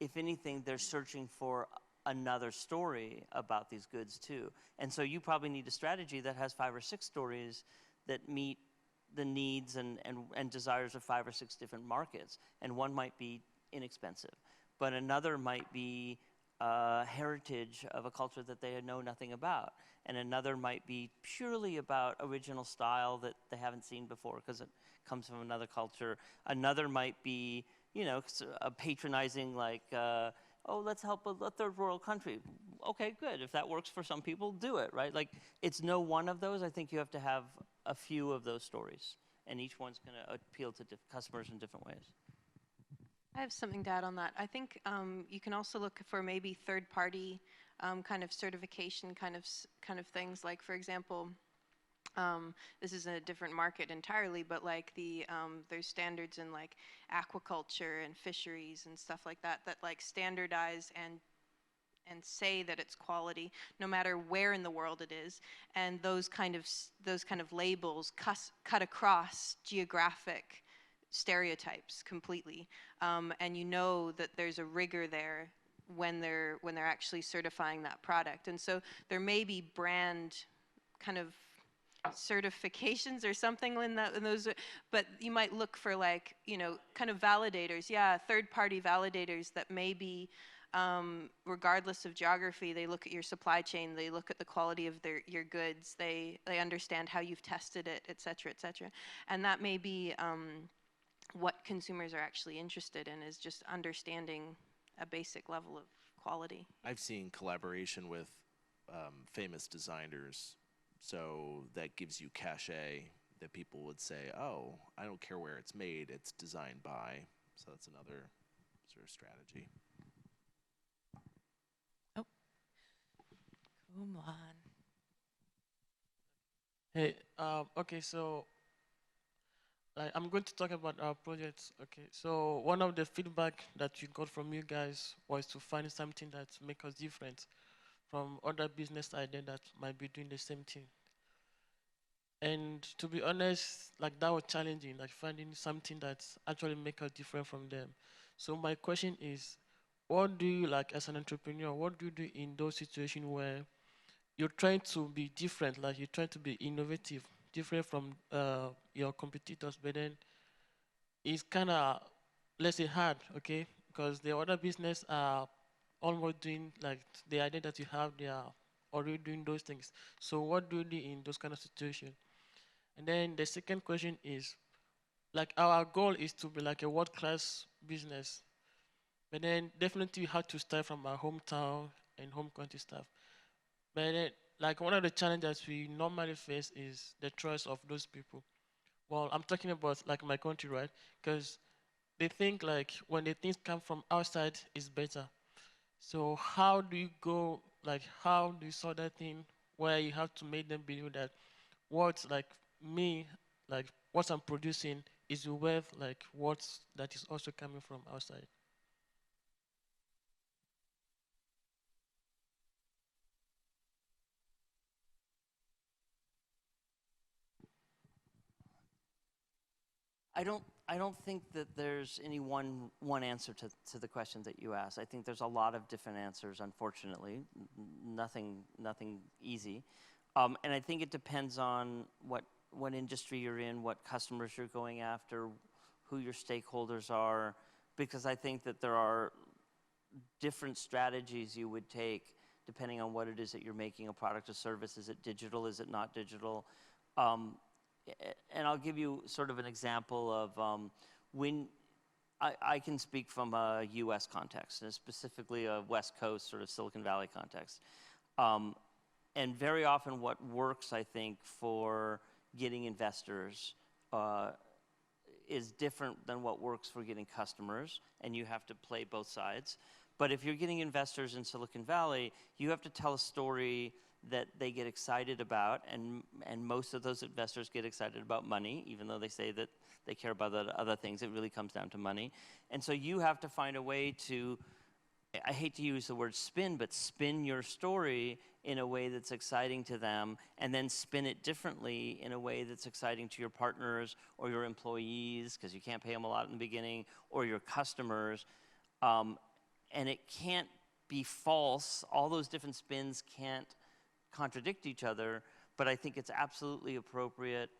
if anything, they're searching for another story about these goods too. And so you probably need a strategy that has 5 or 6 stories that meet the needs and desires of 5 or 6 different markets. And one might be inexpensive, but another might be heritage of a culture that they know nothing about. And another might be purely about original style that they haven't seen before because it comes from another culture. Another might be, a patronizing, like, oh, let's help a third world country. Okay, good. If that works for some people, do it, right? Like, it's no one of those. I think you have to have a few of those stories, and each one's going to appeal to customers in different ways. I have something to add on that. I think you can also look for maybe third-party kind of certification kind of things. Like, for example, this is a different market entirely, but like there's standards in like aquaculture and fisheries and stuff like that like standardize and say that it's quality no matter where in the world it is, and those kind of labels cut across geographic stereotypes completely, and that there's a rigor there when they're actually certifying that product. And so there may be brand kind of certifications or something in those, but you might look for like kind of validators, third-party validators that may be regardless of geography. They look at your supply chain, they look at the quality of your goods, they understand how you've tested it, et cetera, and that may be what consumers are actually interested in, is just understanding a basic level of quality. I've seen collaboration with famous designers, so that gives you cachet that people would say, oh, I don't care where it's made, it's designed by. So that's another sort of strategy. Oh, come on. Hey, okay, so I'm going to talk about our projects. Okay, so one of the feedback that you got from you guys was to find something that makes us different from other business ideas that might be doing the same thing. And to be honest, like, that was challenging, like finding something that actually makes us different from them. So my question is, what do you, like, as an entrepreneur, what do you do in those situations where you're trying to be different, like you're trying to be innovative, different from your competitors, but then it's kind of, let's say, hard, okay? Because the other business are almost doing, like, the idea that you have, they are already doing those things. So what do you do in those kind of situations? And then the second question is, like, our goal is to be like a world-class business, but then definitely we have to start from our hometown and home country stuff. But then, like, one of the challenges we normally face is the trust of those people. Well, I'm talking about like my country, right? Because they think like when the things come from outside is better. So how do you go like how do you sort that thing where you have to make them believe that what like me, like what I'm producing is worth like what that is also coming from outside. I don't think that there's any one answer to the question that you asked. I think there's a lot of different answers, unfortunately. Nothing easy. And I think it depends on what industry you're in, what customers you're going after, who your stakeholders are, because I think that there are different strategies you would take depending on what it is that you're making, a product or service. Is it digital? Is it not digital? And I'll give you sort of an example of when I can speak from a US context, and specifically a West Coast sort of Silicon Valley context. And very often what works, I think, for getting investors is different than what works for getting customers, and you have to play both sides. But if you're getting investors in Silicon Valley, you have to tell a story that they get excited about, and most of those investors get excited about money, even though they say that they care about the other things. It really comes down to money. And so you have to find a way to, I hate to use the word spin, but spin your story in a way that's exciting to them, and then spin it differently in a way that's exciting to your partners or your employees, because you can't pay them a lot in the beginning, or your customers. And it can't be false. All those different spins can't contradict each other, but I think it's absolutely appropriate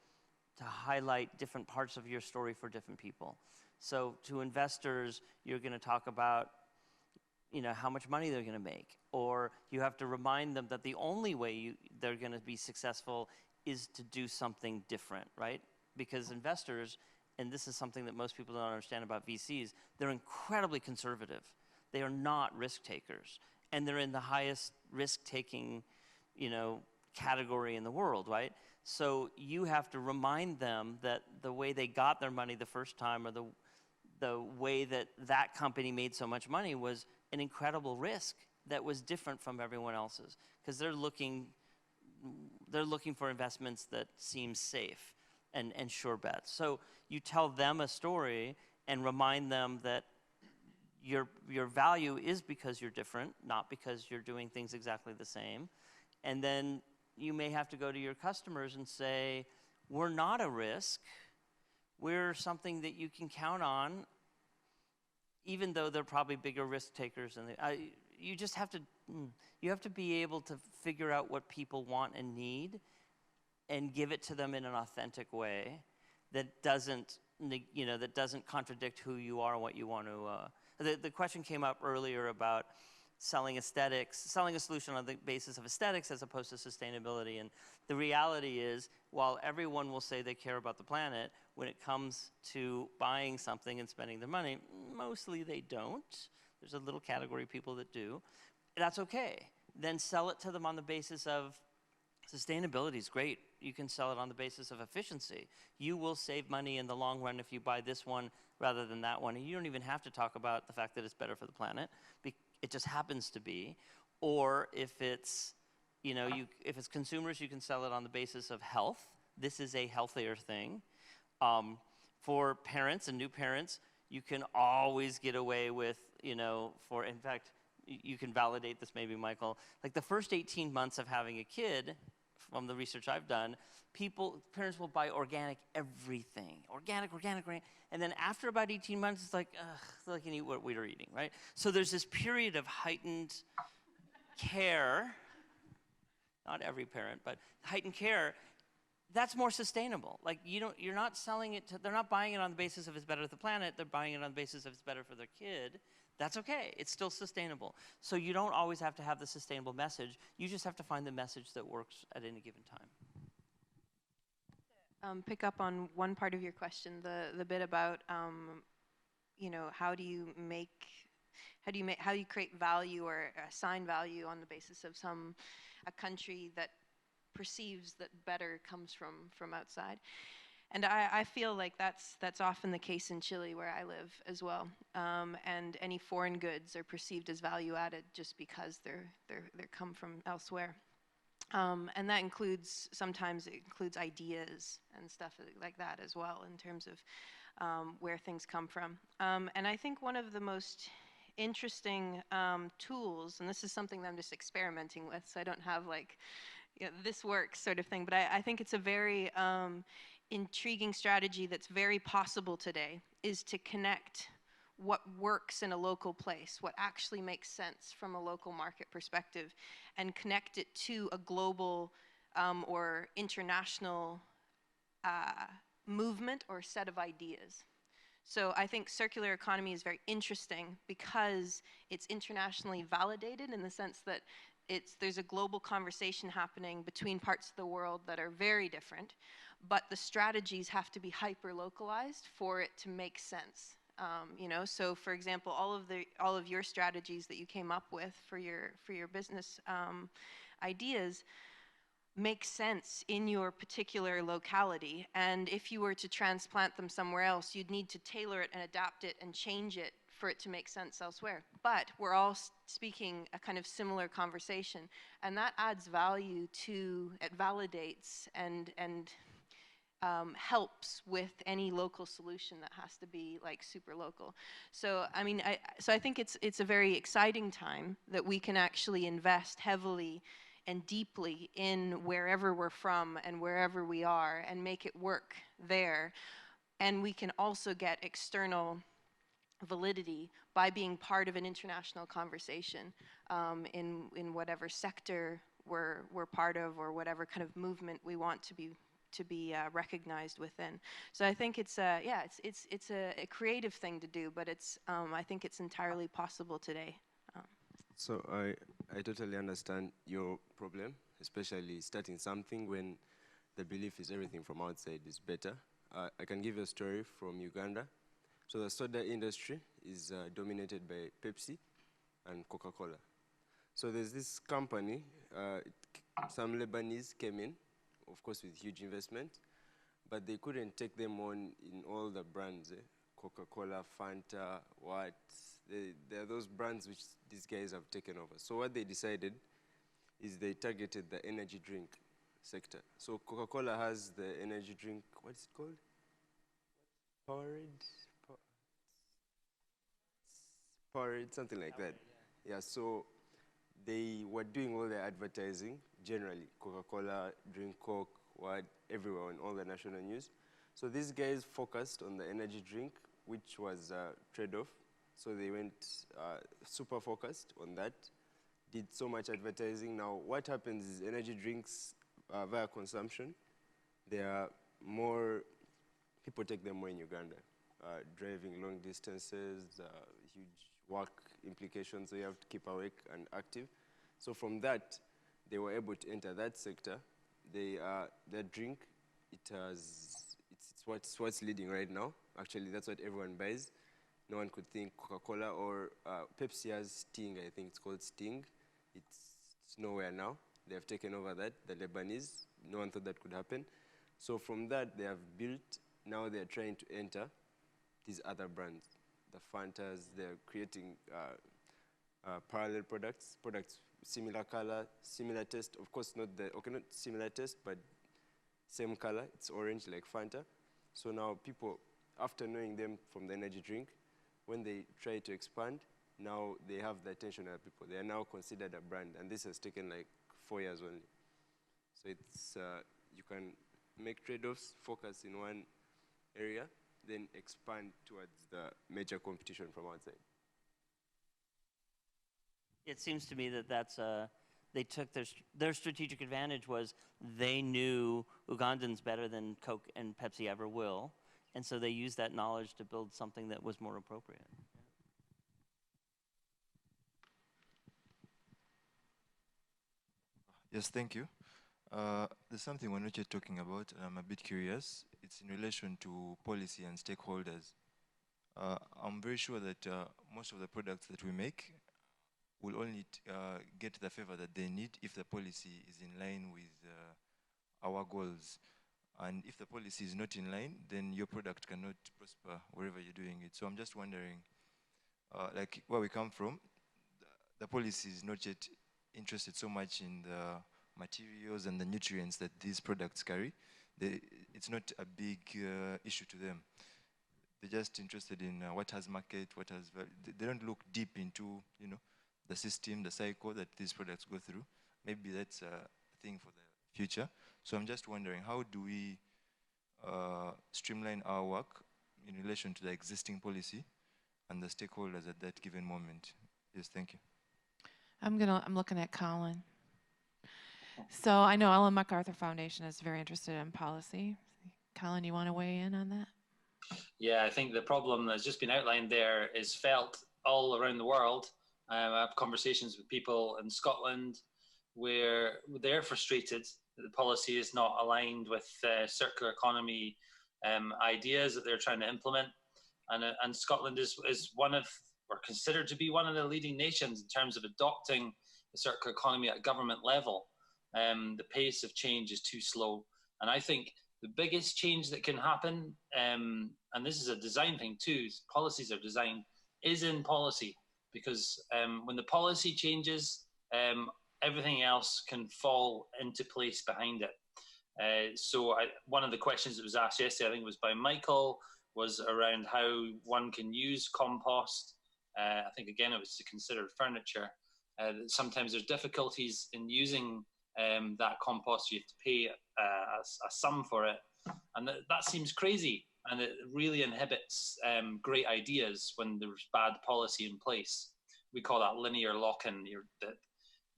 to highlight different parts of your story for different people. So to investors, you're going to talk about how much money they're going to make, or you have to remind them that the only way they're going to be successful is to do something different, right? Because investors, and this is something that most people don't understand about VCs, they're incredibly conservative. They are not risk takers, and they're in the highest risk-taking, category in the world, right? So you have to remind them that the way they got their money the first time, or the way that that company made so much money, was an incredible risk that was different from everyone else's, because they're looking for investments that seem safe and sure bets. So you tell them a story and remind them that your value is because you're different, not because you're doing things exactly the same. And then you may have to go to your customers and say, we're not a risk. We're something that you can count on, even though they're probably bigger risk takers. You just have to be able to figure out what people want and need and give it to them in an authentic way that doesn't contradict who you are and what you want to. The question came up earlier about selling aesthetics, selling a solution on the basis of aesthetics as opposed to sustainability. And the reality is, while everyone will say they care about the planet, when it comes to buying something and spending their money, mostly they don't. There's a little category of people that do. That's okay. Then sell it to them on the basis of sustainability is great. You can sell it on the basis of efficiency. You will save money in the long run if you buy this one rather than that one. And you don't even have to talk about the fact that it's better for the planet. It just happens to be. Or if it's, if it's consumers, you can sell it on the basis of health. This is a healthier thing. For parents and new parents, you can always get away with, in fact, you can validate this maybe, Michael, like the first 18 months of having a kid, from the research I've done, parents will buy organic everything. Organic. And then after about 18 months, it's like, ugh, they can eat what we are eating, right? So there's this period of heightened care, not every parent, but heightened care, that's more sustainable. Like you're not selling it they're not buying it on the basis of it's better for the planet, they're buying it on the basis of it's better for their kid. That's okay, it's still sustainable. So you don't always have to have the sustainable message, you just have to find the message that works at any given time. Pick up on one part of your question, the bit about, how do you create value or assign value on the basis of a country that perceives that better comes from outside. And I feel like that's often the case in Chile, where I live as well. And any foreign goods are perceived as value added just because they come from elsewhere. And that includes, sometimes it includes ideas and stuff like that as well, in terms of where things come from. And I think one of the most interesting tools, and this is something that I'm just experimenting with, so I don't have like, this works sort of thing, but I think it's a very intriguing strategy that's very possible today, is to connect what works in a local place, what actually makes sense from a local market perspective, and connect it to a global or international movement or set of ideas. So I think circular economy is very interesting because it's internationally validated, in the sense that there's a global conversation happening between parts of the world that are very different, but the strategies have to be hyper-localized for it to make sense. So for example, all of your strategies that you came up with for your business ideas make sense in your particular locality, and if you were to transplant them somewhere else, you'd need to tailor it and adapt it and change it for it to make sense elsewhere. But we're all speaking a kind of similar conversation, and that adds value to, it validates and helps with any local solution that has to be like super local. So I mean, I think it's a very exciting time that we can actually invest heavily and deeply in wherever we're from and wherever we are, and make it work there. And we can also get external validity by being part of an international conversation in whatever sector we're part of, or whatever kind of movement we want to be recognized within. So I think it's a creative thing to do, but I think it's entirely possible today. So I totally understand your problem, especially starting something when the belief is everything from outside is better. I can give you a story from Uganda. So the soda industry is dominated by Pepsi and Coca-Cola. So there's this company, some Lebanese came in, of course with huge investment, but they couldn't take them on in all the brands, Coca-Cola, Fanta, what. There are those brands which these guys have taken over. So what they decided is they targeted the energy drink sector. So Coca-Cola has the energy drink, what's it called? Powerade, something like that. Yeah, so they were doing all their advertising, generally, Coca-Cola, drink Coke, what, everywhere on all the national news. So these guys focused on the energy drink, which was a trade-off. So they went super focused on that, did so much advertising. Now, what happens is energy drinks via consumption, there are more, people take them more in Uganda, driving long distances, huge work implications, so you have to keep awake and active. So from that, they were able to enter that sector. Their drink, it's what's leading right now. Actually, that's what everyone buys. No one could think Coca-Cola or Pepsi has Sting, I think it's called Sting. It's nowhere now. They have taken over that, the Lebanese. No one thought that could happen. So from that, they have built, now they're trying to enter these other brands. The Fantas, they're creating parallel products, similar color, similar taste. Of course, not similar taste, but same color. It's orange like Fanta. So now people, after knowing them from the energy drink, when they try to expand, now they have the attention of people. They are now considered a brand, and this has taken like 4 years only. So it's, you can make trade-offs, focus in one area, then expand towards the major competition from outside. It seems to me that they took their strategic advantage was they knew Ugandans better than Coke and Pepsi ever will, and so they used that knowledge to build something that was more appropriate. Yes, thank you. There's something when you're talking about, and I'm a bit curious. It's in relation to policy and stakeholders. I'm very sure that most of the products that we make will only get the favor that they need if the policy is in line with our goals. And if the policy is not in line, then your product cannot prosper wherever you're doing it. So I'm just wondering, like where we come from, the policy is not yet interested so much in the materials and the nutrients that these products carry. It's not a big issue to them. They're just interested in what has market, what has value. They don't look deep into, you know, the system, the cycle that these products go through. Maybe that's a thing for the future. So I'm just wondering, how do we streamline our work in relation to the existing policy and the stakeholders at that given moment? Yes, thank you. I'm looking at Colin. So I know Ellen MacArthur Foundation is very interested in policy. Colin, you want to weigh in on that? Yeah, I think the problem that's just been outlined there is felt all around the world. I have conversations with people in Scotland where they're frustrated that the policy is not aligned with circular economy ideas that they're trying to implement. And Scotland is one of, or considered to be one of the leading nations in terms of adopting the circular economy at government level. The pace of change is too slow. And I think the biggest change that can happen, and this is a design thing too, policies are designed, is in policy. Because when the policy changes, everything else can fall into place behind it. One of the questions that was asked yesterday, I think it was by Michael, was around how one can use compost. I think again it was to consider furniture. Sometimes there's difficulties in using that compost. You have to pay a sum for it, and that seems crazy, and it really inhibits great ideas when there's bad policy in place. We call that linear lock-in.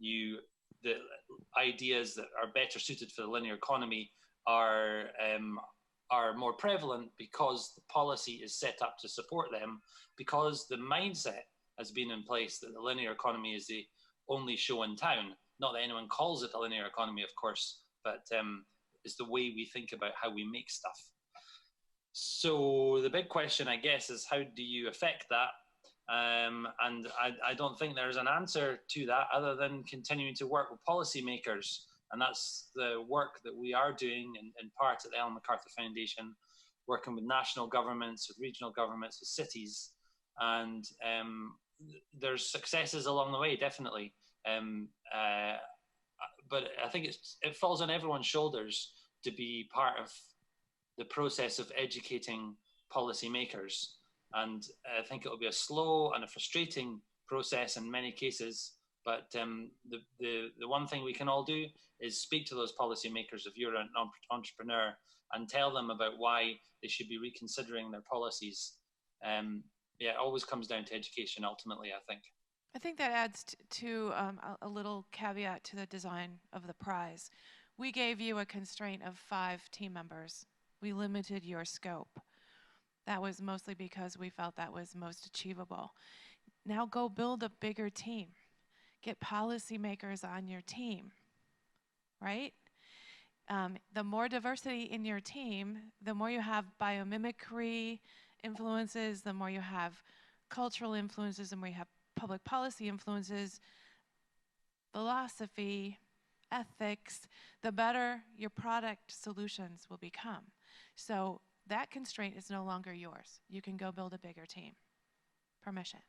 The ideas that are better suited for the linear economy are more prevalent because the policy is set up to support them, because the mindset has been in place that the linear economy is the only show in town. Not that anyone calls it a linear economy, of course, but it's the way we think about how we make stuff. So the big question, I guess, is how do you affect that? And I don't think there's an answer to that other than continuing to work with policymakers. And that's the work that we are doing in part at the Ellen MacArthur Foundation, working with national governments, with regional governments, with cities. And there's successes along the way, definitely. But I think it falls on everyone's shoulders to be part of the process of educating policymakers. And I think it will be a slow and a frustrating process in many cases. But the one thing we can all do is speak to those policymakers if you're an entrepreneur and tell them about why they should be reconsidering their policies. Yeah, it always comes down to education ultimately, I think. I think that adds to a little caveat to the design of the prize. We gave you a constraint of 5 team members. We limited your scope. That was mostly because we felt that was most achievable. Now go build a bigger team. Get policymakers on your team, right? The more diversity in your team, the more you have biomimicry influences, the more you have cultural influences, the more you have public policy influences, philosophy, ethics, the better your product solutions will become. So that constraint is no longer yours. You can go build a bigger team. Permission.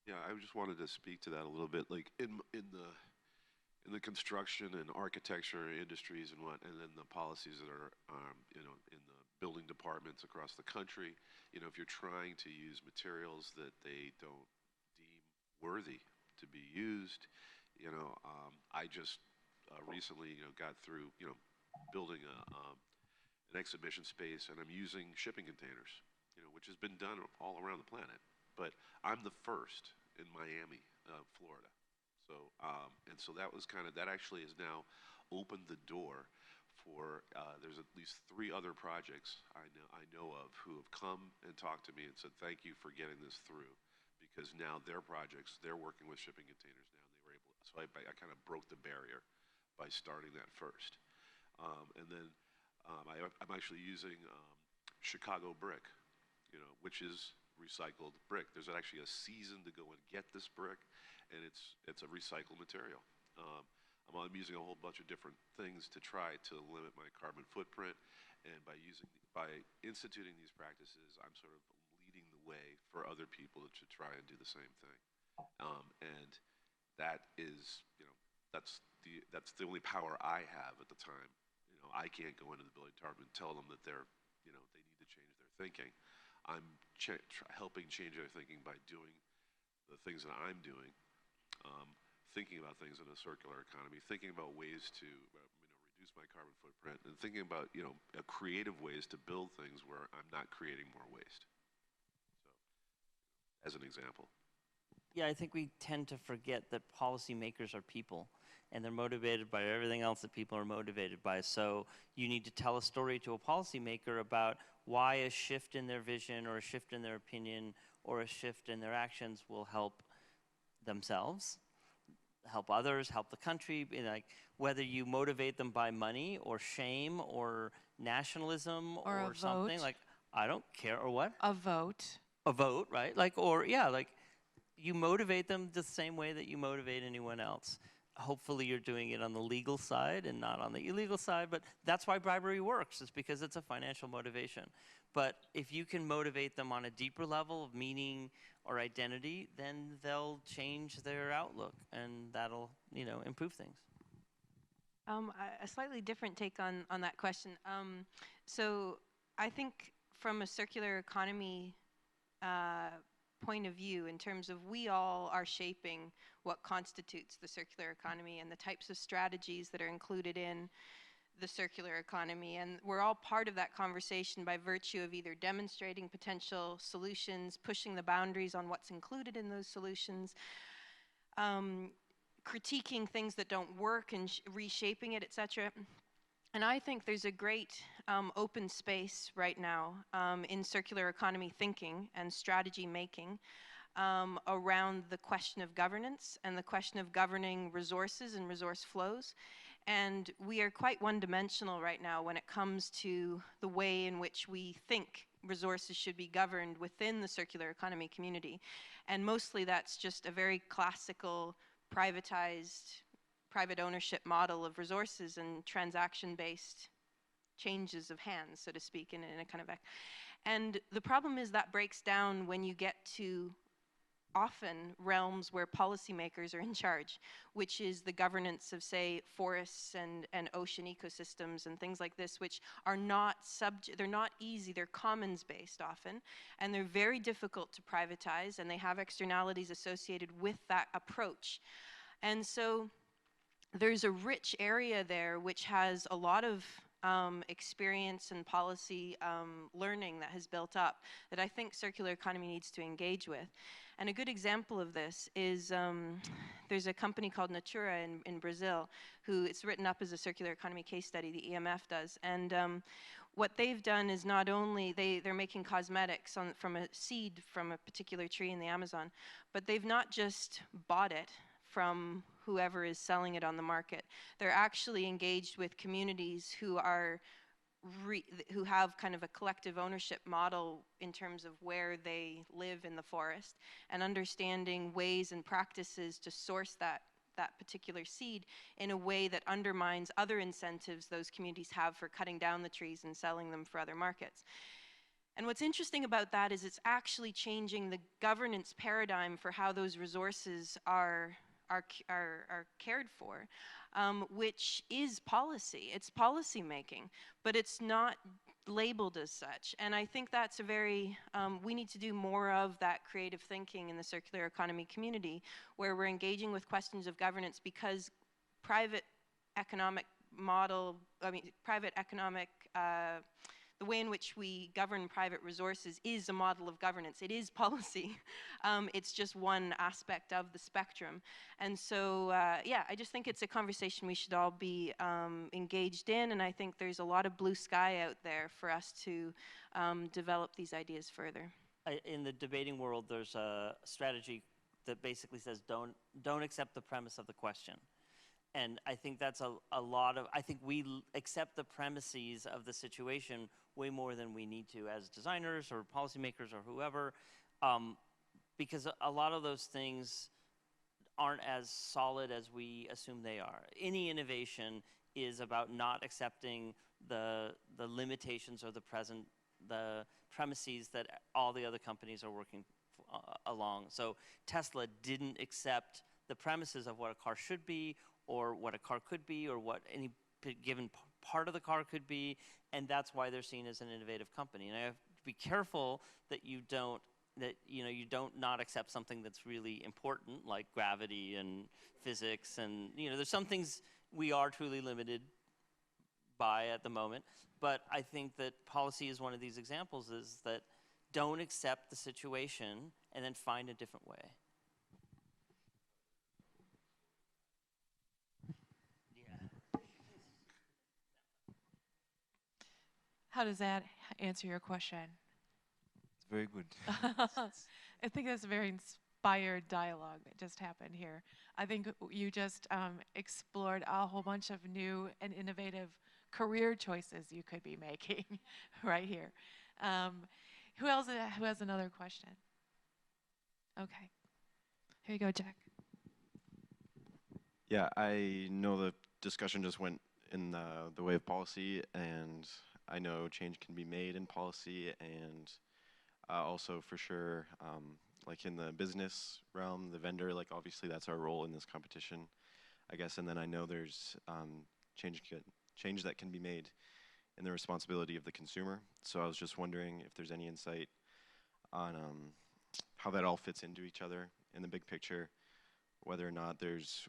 Yeah, I just wanted to speak to that a little bit. Like in the construction and architecture industries and then the policies that are in the building departments across the country. If you're trying to use materials that they don't deem worthy to be used, I just recently got through building an exhibition space, and I'm using shipping containers, which has been done all around the planet. But I'm the first in Miami, Florida. So that actually has now opened the door for, there's at least 3 other projects I know of who have come and talked to me and said, thank you for getting this through, because now their projects, they're working with shipping containers now, and they were able, so I kind of broke the barrier by starting that first. And then I'm actually using Chicago brick, which is recycled brick. There's actually a season to go and get this brick, and it's a recycled material. I'm using a whole bunch of different things to try to limit my carbon footprint, and by instituting these practices, I'm sort of leading the way for other people to try and do the same thing. And that is, that's the only power I have at the time. I can't go into the building department and tell them that they need to change their thinking. I'm helping change their thinking by doing the things that I'm doing, thinking about things in a circular economy, thinking about ways to reduce my carbon footprint, and thinking about creative ways to build things where I'm not creating more waste. So, as an example. Yeah, I think we tend to forget that policymakers are people, and they're motivated by everything else that people are motivated by. So you need to tell a story to a policymaker about why a shift in their vision or a shift in their opinion or a shift in their actions will help themselves, help others, help the country. Like whether you motivate them by money or shame or nationalism or something, vote. like I don't care, or what? A vote. A vote, right? Like, or yeah, like you motivate them the same way that you motivate anyone else. Hopefully you're doing it on the legal side and not on the illegal side, but that's why bribery works, is because it's a financial motivation. But if you can motivate them on a deeper level of meaning or identity, then they'll change their outlook, and that'll, improve things. A slightly different take on that question. So I think from a circular economy point of view, in terms of we all are shaping what constitutes the circular economy and the types of strategies that are included in the circular economy, and we're all part of that conversation by virtue of either demonstrating potential solutions, pushing the boundaries on what's included in those solutions, critiquing things that don't work and reshaping it, etc. And I think there's a great open space right now in circular economy thinking and strategy making around the question of governance and the question of governing resources and resource flows. And we are quite one-dimensional right now when it comes to the way in which we think resources should be governed within the circular economy community. And mostly that's just a very classical privatized private ownership model of resources and transaction-based changes of hands, so to speak, in a kind of and the problem is that breaks down when you get to often realms where policymakers are in charge, which is the governance of, say, forests and ocean ecosystems and things like this, which are not they're not easy, they're commons-based often, and they're very difficult to privatize, and they have externalities associated with that approach. And so there's a rich area there which has a lot of experience and policy learning that has built up that I think circular economy needs to engage with. And a good example of this is there's a company called Natura in Brazil who it's written up as a circular economy case study, the EMF does. And what they've done is not only they're making cosmetics from a seed from a particular tree in the Amazon, but they've not just bought it from whoever is selling it on the market. They're actually engaged with communities who are who have kind of a collective ownership model in terms of where they live in the forest, and understanding ways and practices to source that particular seed in a way that undermines other incentives those communities have for cutting down the trees and selling them for other markets. And what's interesting about that is it's actually changing the governance paradigm for how those resources are cared for, which is policy. It's policy making, but it's not labeled as such. And I think that's a very, we need to do more of that creative thinking in the circular economy community, where we're engaging with questions of governance, because private economic the way in which we govern private resources is a model of governance. It is policy. It's just one aspect of the spectrum. And so, yeah, I just think it's a conversation we should all be engaged in, and I think there's a lot of blue sky out there for us to develop these ideas further. In the debating world, there's a strategy that basically says don't accept the premise of the question. And I think that's a lot of, I think we accept the premises of the situation way more than we need to as designers or policymakers or whoever, because a lot of those things aren't as solid as we assume they are. Any innovation is about not accepting the limitations or the premises that all the other companies are working along. So Tesla didn't accept the premises of what a car should be, or what a car could be, or what any given part of the car could be, and that's why they're seen as an innovative company. And I have to be careful that you don't not accept something that's really important, like gravity and physics, and there's some things we are truly limited by at the moment. But I think that policy is one of these examples, is that don't accept the situation and then find a different way. How does that answer your question? It's very good. I think that's a very inspired dialogue that just happened here. I think you just explored a whole bunch of new and innovative career choices you could be making right here. Who else who has another question? Okay. Here you go, Jack. Yeah, I know the discussion just went in the way of policy, and I know change can be made in policy, and also for sure, like in the business realm, the vendor, like obviously that's our role in this competition, I guess. And then I know there's change that can be made in the responsibility of the consumer. So I was just wondering if there's any insight on how that all fits into each other in the big picture, whether or not there's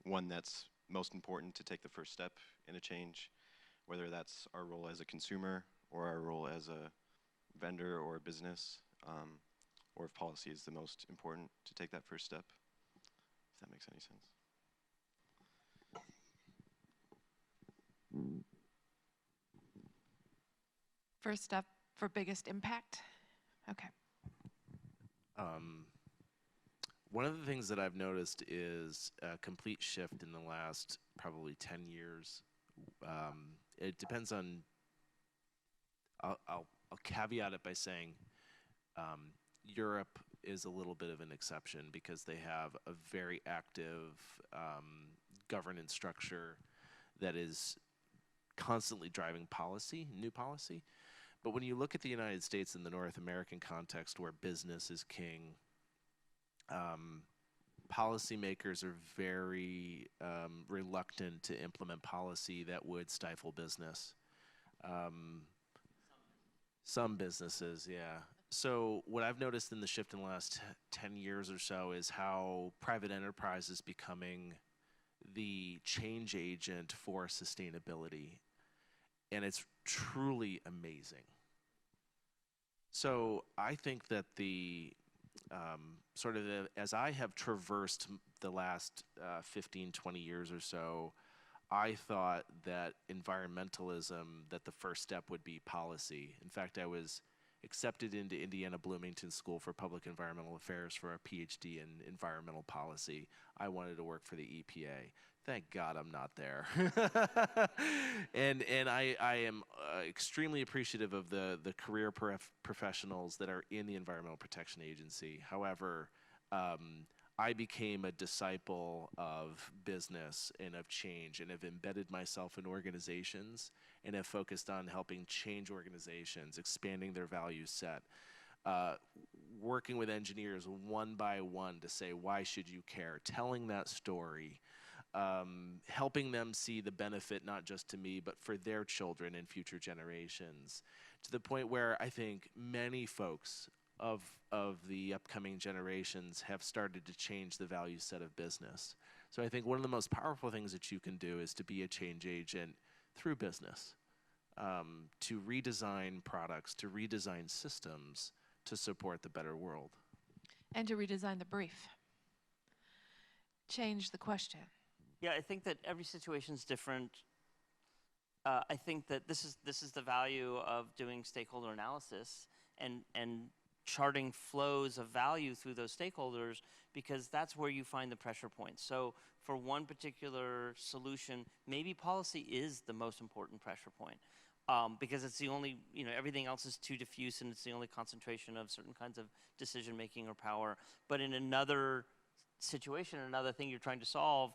one that's most important to take the first step in a change, whether that's our role as a consumer or our role as a vendor or a business, or if policy is the most important to take that first step, if that makes any sense. First step for biggest impact? Okay. One of the things that I've noticed is a complete shift in the last probably 10 years. It depends on, I'll caveat it by saying Europe is a little bit of an exception because they have a very active governance structure that is constantly driving policy, new policy. But when you look at the United States in the North American context where business is king, policymakers are very reluctant to implement policy that would stifle business. Some businesses, yeah. So what I've noticed in the shift in the last 10 years or so is how private enterprise is becoming the change agent for sustainability. And it's truly amazing. So I think that as I have traversed the last 15, 20 years or so, I thought that environmentalism, that the first step would be policy. In fact, I was accepted into Indiana Bloomington School for Public Environmental Affairs for a PhD in environmental policy. I wanted to work for the EPA. Thank God I'm not there. and I am extremely appreciative of the career professionals that are in the Environmental Protection Agency. However, I became a disciple of business and of change, and have embedded myself in organizations and have focused on helping change organizations, expanding their value set, working with engineers one by one to say, why should you care? Telling that story, helping them see the benefit not just to me, but for their children and future generations, to the point where I think many folks of the upcoming generations have started to change the value set of business. So I think one of the most powerful things that you can do is to be a change agent through business, to redesign products, to redesign systems to support the better world. And to redesign the brief. Change the question. Yeah, I think that every situation is different. I think that this is the value of doing stakeholder analysis and charting flows of value through those stakeholders, because that's where you find the pressure points. So for one particular solution, maybe policy is the most important pressure point, because it's the only, everything else is too diffuse and it's the only concentration of certain kinds of decision making or power. But in another situation, another thing you're trying to solve,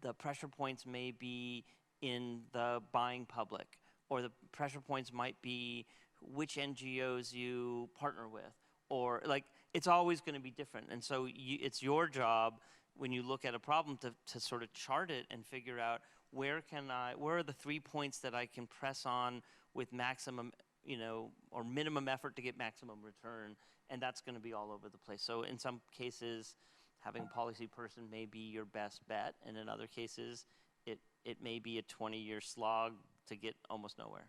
the pressure points may be in the buying public, or the pressure points might be which NGOs you partner with, or like it's always going to be different. And so it's your job when you look at a problem to sort of chart it and figure out where are the 3 points that I can press on with maximum, or minimum effort to get maximum return, and that's going to be all over the place. So in some cases, having a policy person may be your best bet, and in other cases, it may be a 20-year slog to get almost nowhere.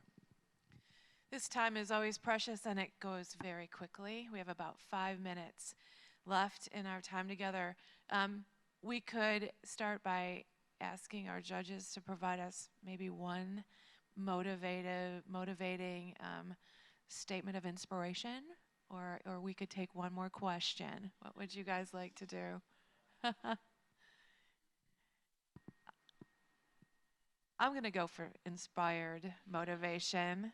This time is always precious, and it goes very quickly. We have about 5 minutes left in our time together. We could start by asking our judges to provide us maybe one motivating statement of inspiration, or we could take one more question. What would you guys like to do? I'm going to go for inspired motivation.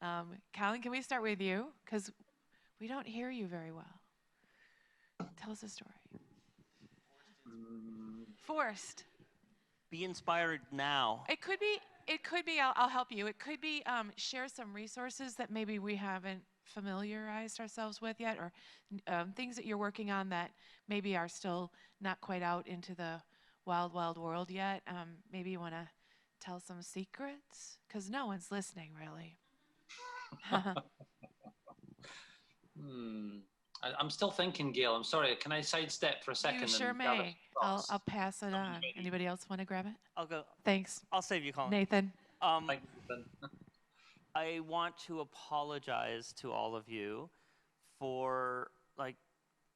Colin, can we start with you? Because we don't hear you very well. Tell us a story. Forced. Be inspired now. It could be, I'll help you. It could be share some resources that maybe we haven't familiarized ourselves with yet, or things that you're working on that maybe are still not quite out into the wild, wild world yet. Maybe you want to tell some secrets? Because no one's listening, really. I'm still thinking, Gail. I'm sorry. Can I sidestep for a second? You sure may. I'll pass it on. Anybody else want to grab it? I'll go. Thanks. I'll save you, Colin. Nathan. Thanks, Nathan. I want to apologize to all of you for,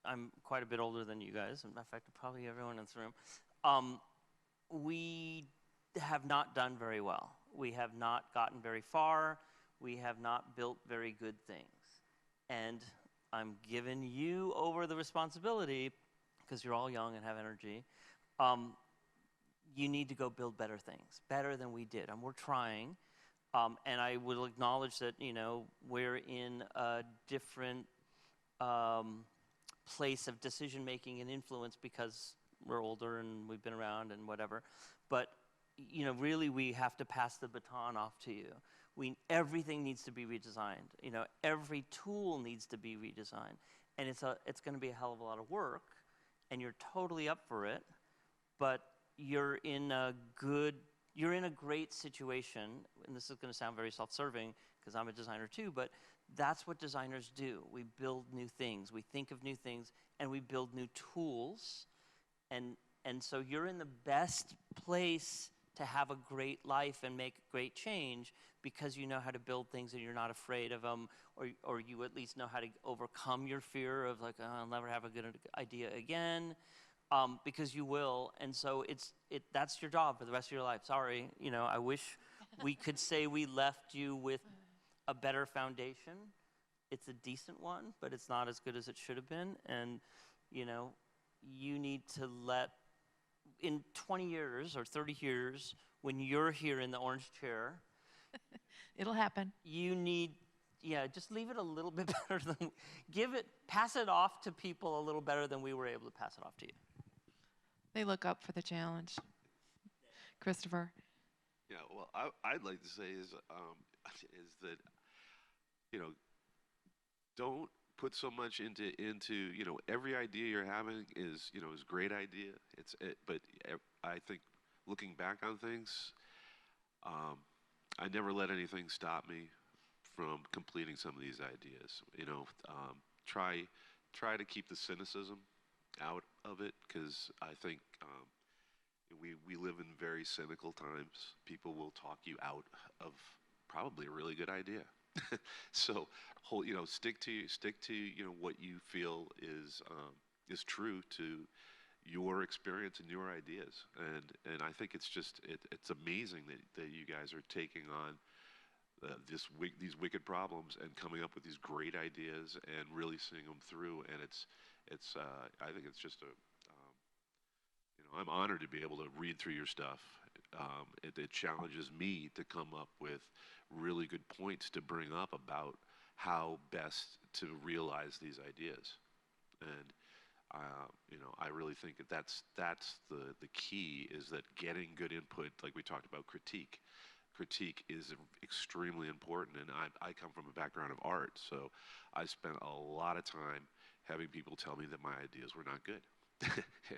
I'm quite a bit older than you guys. In fact, probably everyone in this room. We have not done very well. We have not gotten very far. We have not built very good things. And I'm giving you over the responsibility, because you're all young and have energy. You need to go build better things, better than we did. And we're trying. And I will acknowledge that, we're in a different place of decision making and influence because we're older and we've been around and whatever. But, really we have to pass the baton off to you. Everything needs to be redesigned. Every tool needs to be redesigned. And it's going to be a hell of a lot of work, and you're totally up for it, but you're in a great situation, and this is going to sound very self-serving because I'm a designer too, but that's what designers do. We build new things, we think of new things, and we build new tools. And so you're in the best place to have a great life and make great change because you know how to build things and you're not afraid of them, or you at least know how to overcome your fear of I'll never have a good idea again. Because you will, and so that's your job for the rest of your life. Sorry, I wish we could say we left you with a better foundation. It's a decent one, but it's not as good as it should have been. And you need to in 20 years or 30 years, when you're here in the orange chair, it'll happen. You need. Just leave it a little bit better than, pass it off to people a little better than we were able to pass it off to you. They look up for the challenge. Christopher. Yeah, well, I'd like to say is that, don't put so much into every idea you're having is a great idea. But I think looking back on things, I never let anything stop me from completing some of these ideas. Try to keep the cynicism out of it, because I think we live in very cynical times. People will talk you out of probably a really good idea. So, stick to what you feel is true to your experience and your ideas. And I think it's amazing that you guys are taking on these wicked problems and coming up with these great ideas and really seeing them through. And I think it's just I'm honored to be able to read through your stuff. It challenges me to come up with really good points to bring up about how best to realize these ideas. And You know, I really think that that's the key, is that getting good input, like we talked about critique. Critique is extremely important, and I come from a background of art, so I spent a lot of time having people tell me that my ideas were not good.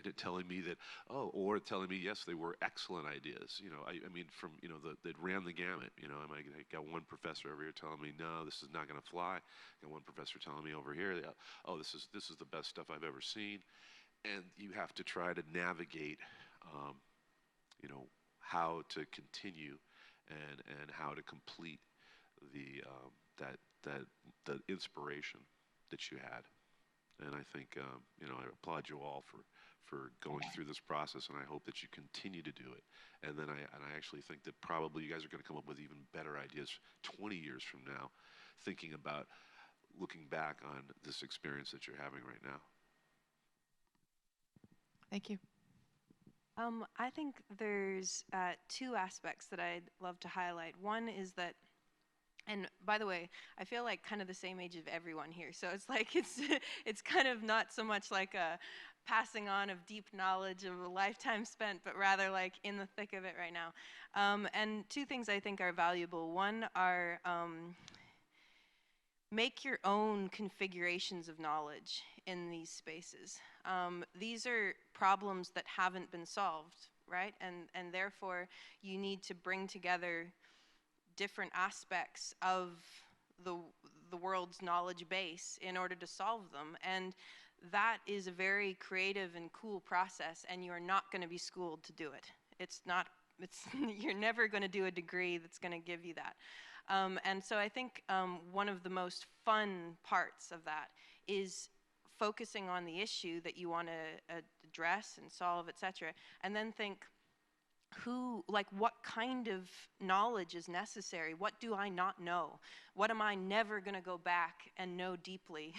And telling me that, oh, or telling me, yes, they were excellent ideas. You know, I mean, from, you know, that ran the gamut. You know, I got one professor over here telling me, no, this is not going to fly. Got one professor telling me over here, oh, this is the best stuff I've ever seen. And you have to try to navigate, you know, how to continue and how to complete the the inspiration that you had. And I think, you know, I applaud you all for going through this process, and I hope that you continue to do it. And then I actually think that probably you guys are going to come up with even better ideas 20 years from now, thinking about looking back on this experience that you're having right now. Thank you. I think there's two aspects that I'd love to highlight. One is that, and by the way, I feel like kind of the same age of everyone here. So it's like it's kind of not so much like a passing on of deep knowledge of a lifetime spent, but rather like in the thick of it right now. And two things I think are valuable. One are make your own configurations of knowledge in these spaces. These are problems that haven't been solved, right? And therefore, you need to bring together different aspects of the world's knowledge base in order to solve them. And that is a very creative and cool process, and you are not going to be schooled to do it. It's not, you're never going to do a degree that's going to give you that. And so I think one of the most fun parts of that is focusing on the issue that you want to address and solve, etc., and then think, what kind of knowledge is necessary? What do I not know? What am I never going to go back and know deeply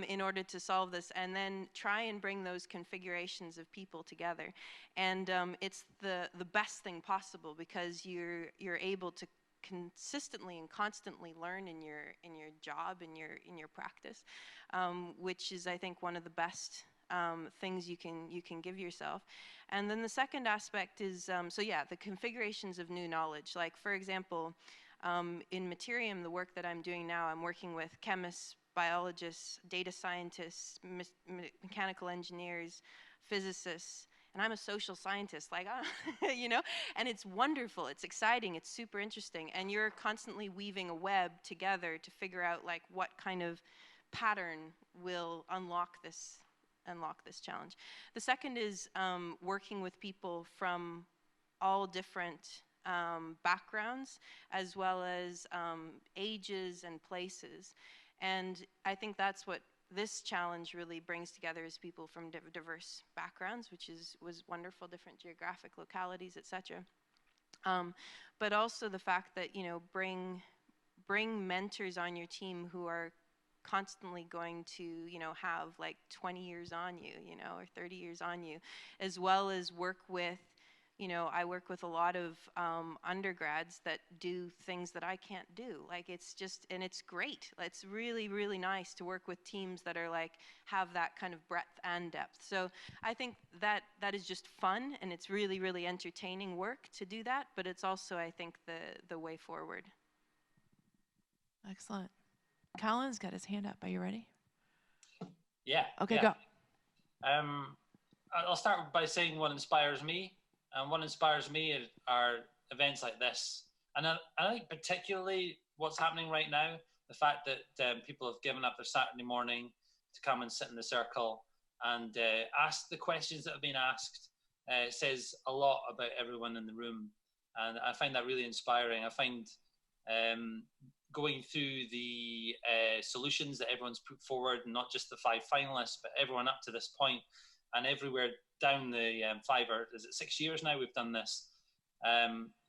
in order to solve this? And then try and bring those configurations of people together. And it's the best thing possible, because you're able to consistently and constantly learn in your job, in your practice, which is, I think, one of the best things you can give yourself. And then the second aspect is, so yeah, the configurations of new knowledge. Like, for example, in Materium, the work that I'm doing now, I'm working with chemists, biologists, data scientists, mechanical engineers, physicists, and I'm a social scientist, like, you know, and it's wonderful, it's exciting, it's super interesting, and you're constantly weaving a web together to figure out, like, what kind of pattern will unlock this challenge. The second is working with people from all different backgrounds, as well as ages and places. And I think that's what this challenge really brings together, is people from diverse backgrounds, which was wonderful, different geographic localities, etc. But also the fact that, you know, bring mentors on your team who are constantly going to, you know, have like 20 years on you, you know, or 30 years on you, as well as work with, you know, I work with a lot of undergrads that do things that I can't do. Like, it's just, and it's great. It's really, really nice to work with teams that are like, have that kind of breadth and depth. So I think that is just fun, and it's really, really entertaining work to do that, but it's also, I think, the way forward. Excellent. Colin's got his hand up. Are you ready? Yeah. Okay, yeah. go. I'll start by saying what inspires me. And what inspires me are events like this. And I think particularly what's happening right now, the fact that people have given up their Saturday morning to come and sit in the circle and ask the questions that have been asked, says a lot about everyone in the room. And I find that really inspiring. I find going through the solutions that everyone's put forward, not just the 5 finalists, but everyone up to this point, and everywhere down the 5 or is it 6 years now we've done this.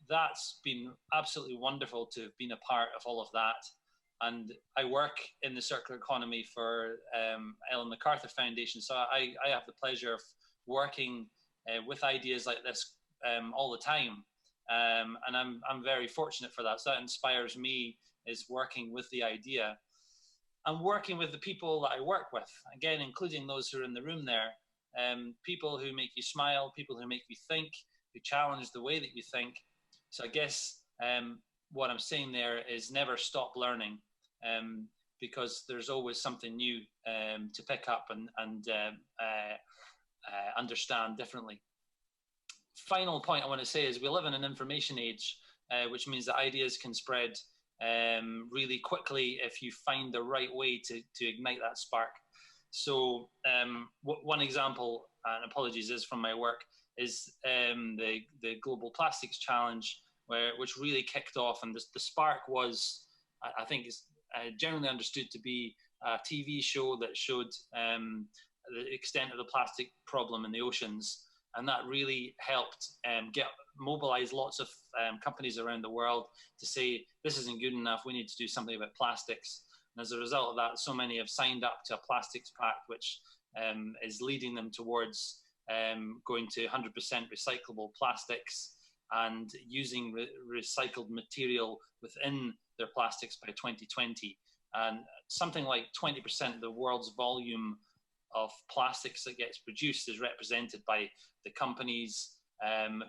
That's been absolutely wonderful to have been a part of all of that. And I work in the circular economy for Ellen MacArthur Foundation, so I have the pleasure of working with ideas like this all the time, and I'm very fortunate for that. So that inspires me, is working with the idea. and working with the people that I work with, again, including those who are in the room there, people who make you smile, people who make you think, who challenge the way that you think. So I guess what I'm saying there is never stop learning, because there's always something new to pick up and understand differently. Final point I want to say is we live in an information age, which means that ideas can spread really quickly if you find the right way to ignite that spark. So one example, and apologies, is from my work, is the Global Plastics Challenge, which really kicked off, and the spark was, I think, is generally understood to be a TV show that showed the extent of the plastic problem in the oceans, and that really helped mobilize lots of companies around the world to say, this isn't good enough, we need to do something about plastics. And as a result of that, so many have signed up to a plastics pact, which is leading them towards going to 100% recyclable plastics and using recycled material within their plastics by 2020. And something like 20% of the world's volume of plastics that gets produced is represented by the companies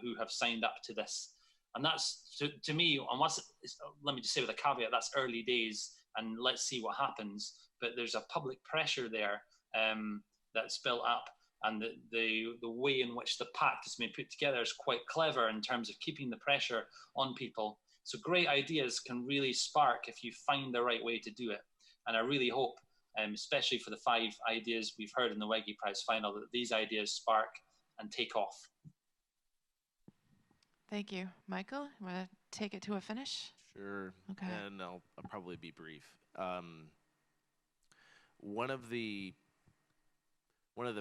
who have signed up to this. And that's, to me, unless, let me just say with a caveat, that's early days, and let's see what happens. But there's a public pressure there that's built up, and the way in which the pact has been put together is quite clever in terms of keeping the pressure on people. So great ideas can really spark if you find the right way to do it. And I really hope, especially for the 5 ideas we've heard in the Wege Prize final, that these ideas spark and take off. Thank you. Michael, you want to take it to a finish? Sure. Okay. And I'll probably be brief. One of the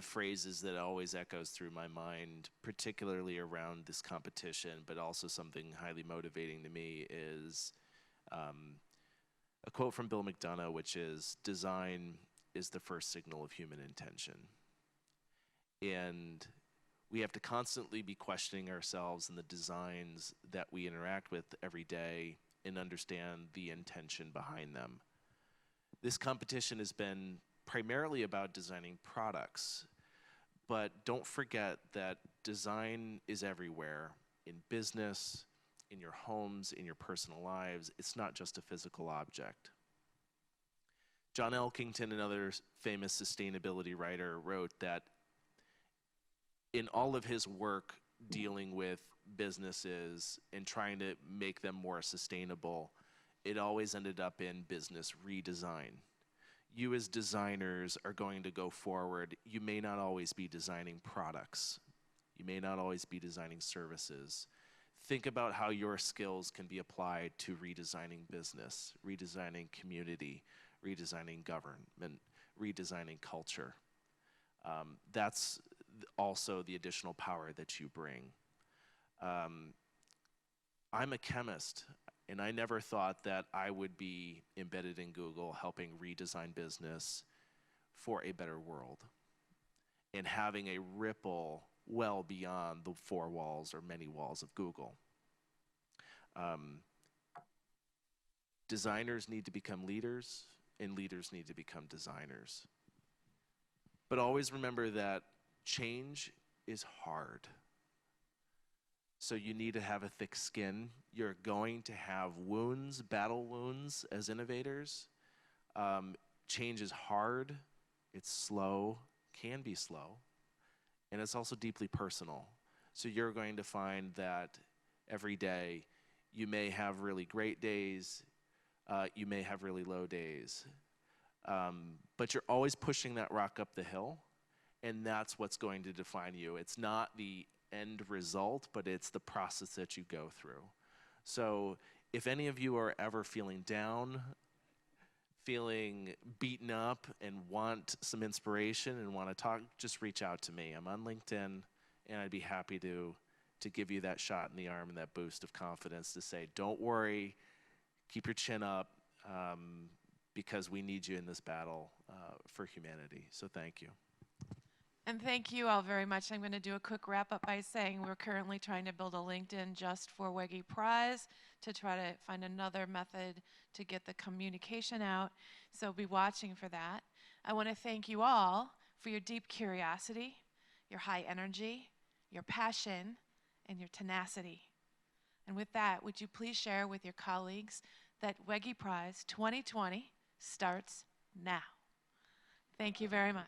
phrases that always echoes through my mind, particularly around this competition, but also something highly motivating to me, is a quote from Bill McDonough, which is, "Design is the first signal of human intention." And we have to constantly be questioning ourselves and the designs that we interact with every day and understand the intention behind them. This competition has been primarily about designing products, but don't forget that design is everywhere, in business, in your homes, in your personal lives. It's not just a physical object. John Elkington, another famous sustainability writer, wrote that in all of his work dealing with businesses and trying to make them more sustainable, it always ended up in business redesign. You as designers are going to go forward. You may not always be designing products. You may not always be designing services. Think about how your skills can be applied to redesigning business, redesigning community, redesigning government, redesigning culture. That's also the additional power that you bring. I'm a chemist, and I never thought that I would be embedded in Google helping redesign business for a better world and having a ripple well beyond the 4 walls or many walls of Google. Designers need to become leaders, and leaders need to become designers. But always remember that change is hard. So you need to have a thick skin. You're going to have wounds, battle wounds as innovators. Change is hard, it's slow, can be slow, and it's also deeply personal. So you're going to find that every day you may have really great days, you may have really low days, but you're always pushing that rock up the hill, and that's what's going to define you. It's not the end result, but it's the process that you go through. So if any of you are ever feeling down, feeling beaten up, and want some inspiration and want to talk, just reach out to me. I'm on LinkedIn, and I'd be happy to give you that shot in the arm and that boost of confidence to say, don't worry, keep your chin up, because we need you in this battle for humanity. So thank you. And thank you all very much. I'm going to do a quick wrap up by saying we're currently trying to build a LinkedIn just for Wege Prize to try to find another method to get the communication out. So be watching for that. I want to thank you all for your deep curiosity, your high energy, your passion, and your tenacity. And with that, would you please share with your colleagues that Wege Prize 2020 starts now. Thank you very much.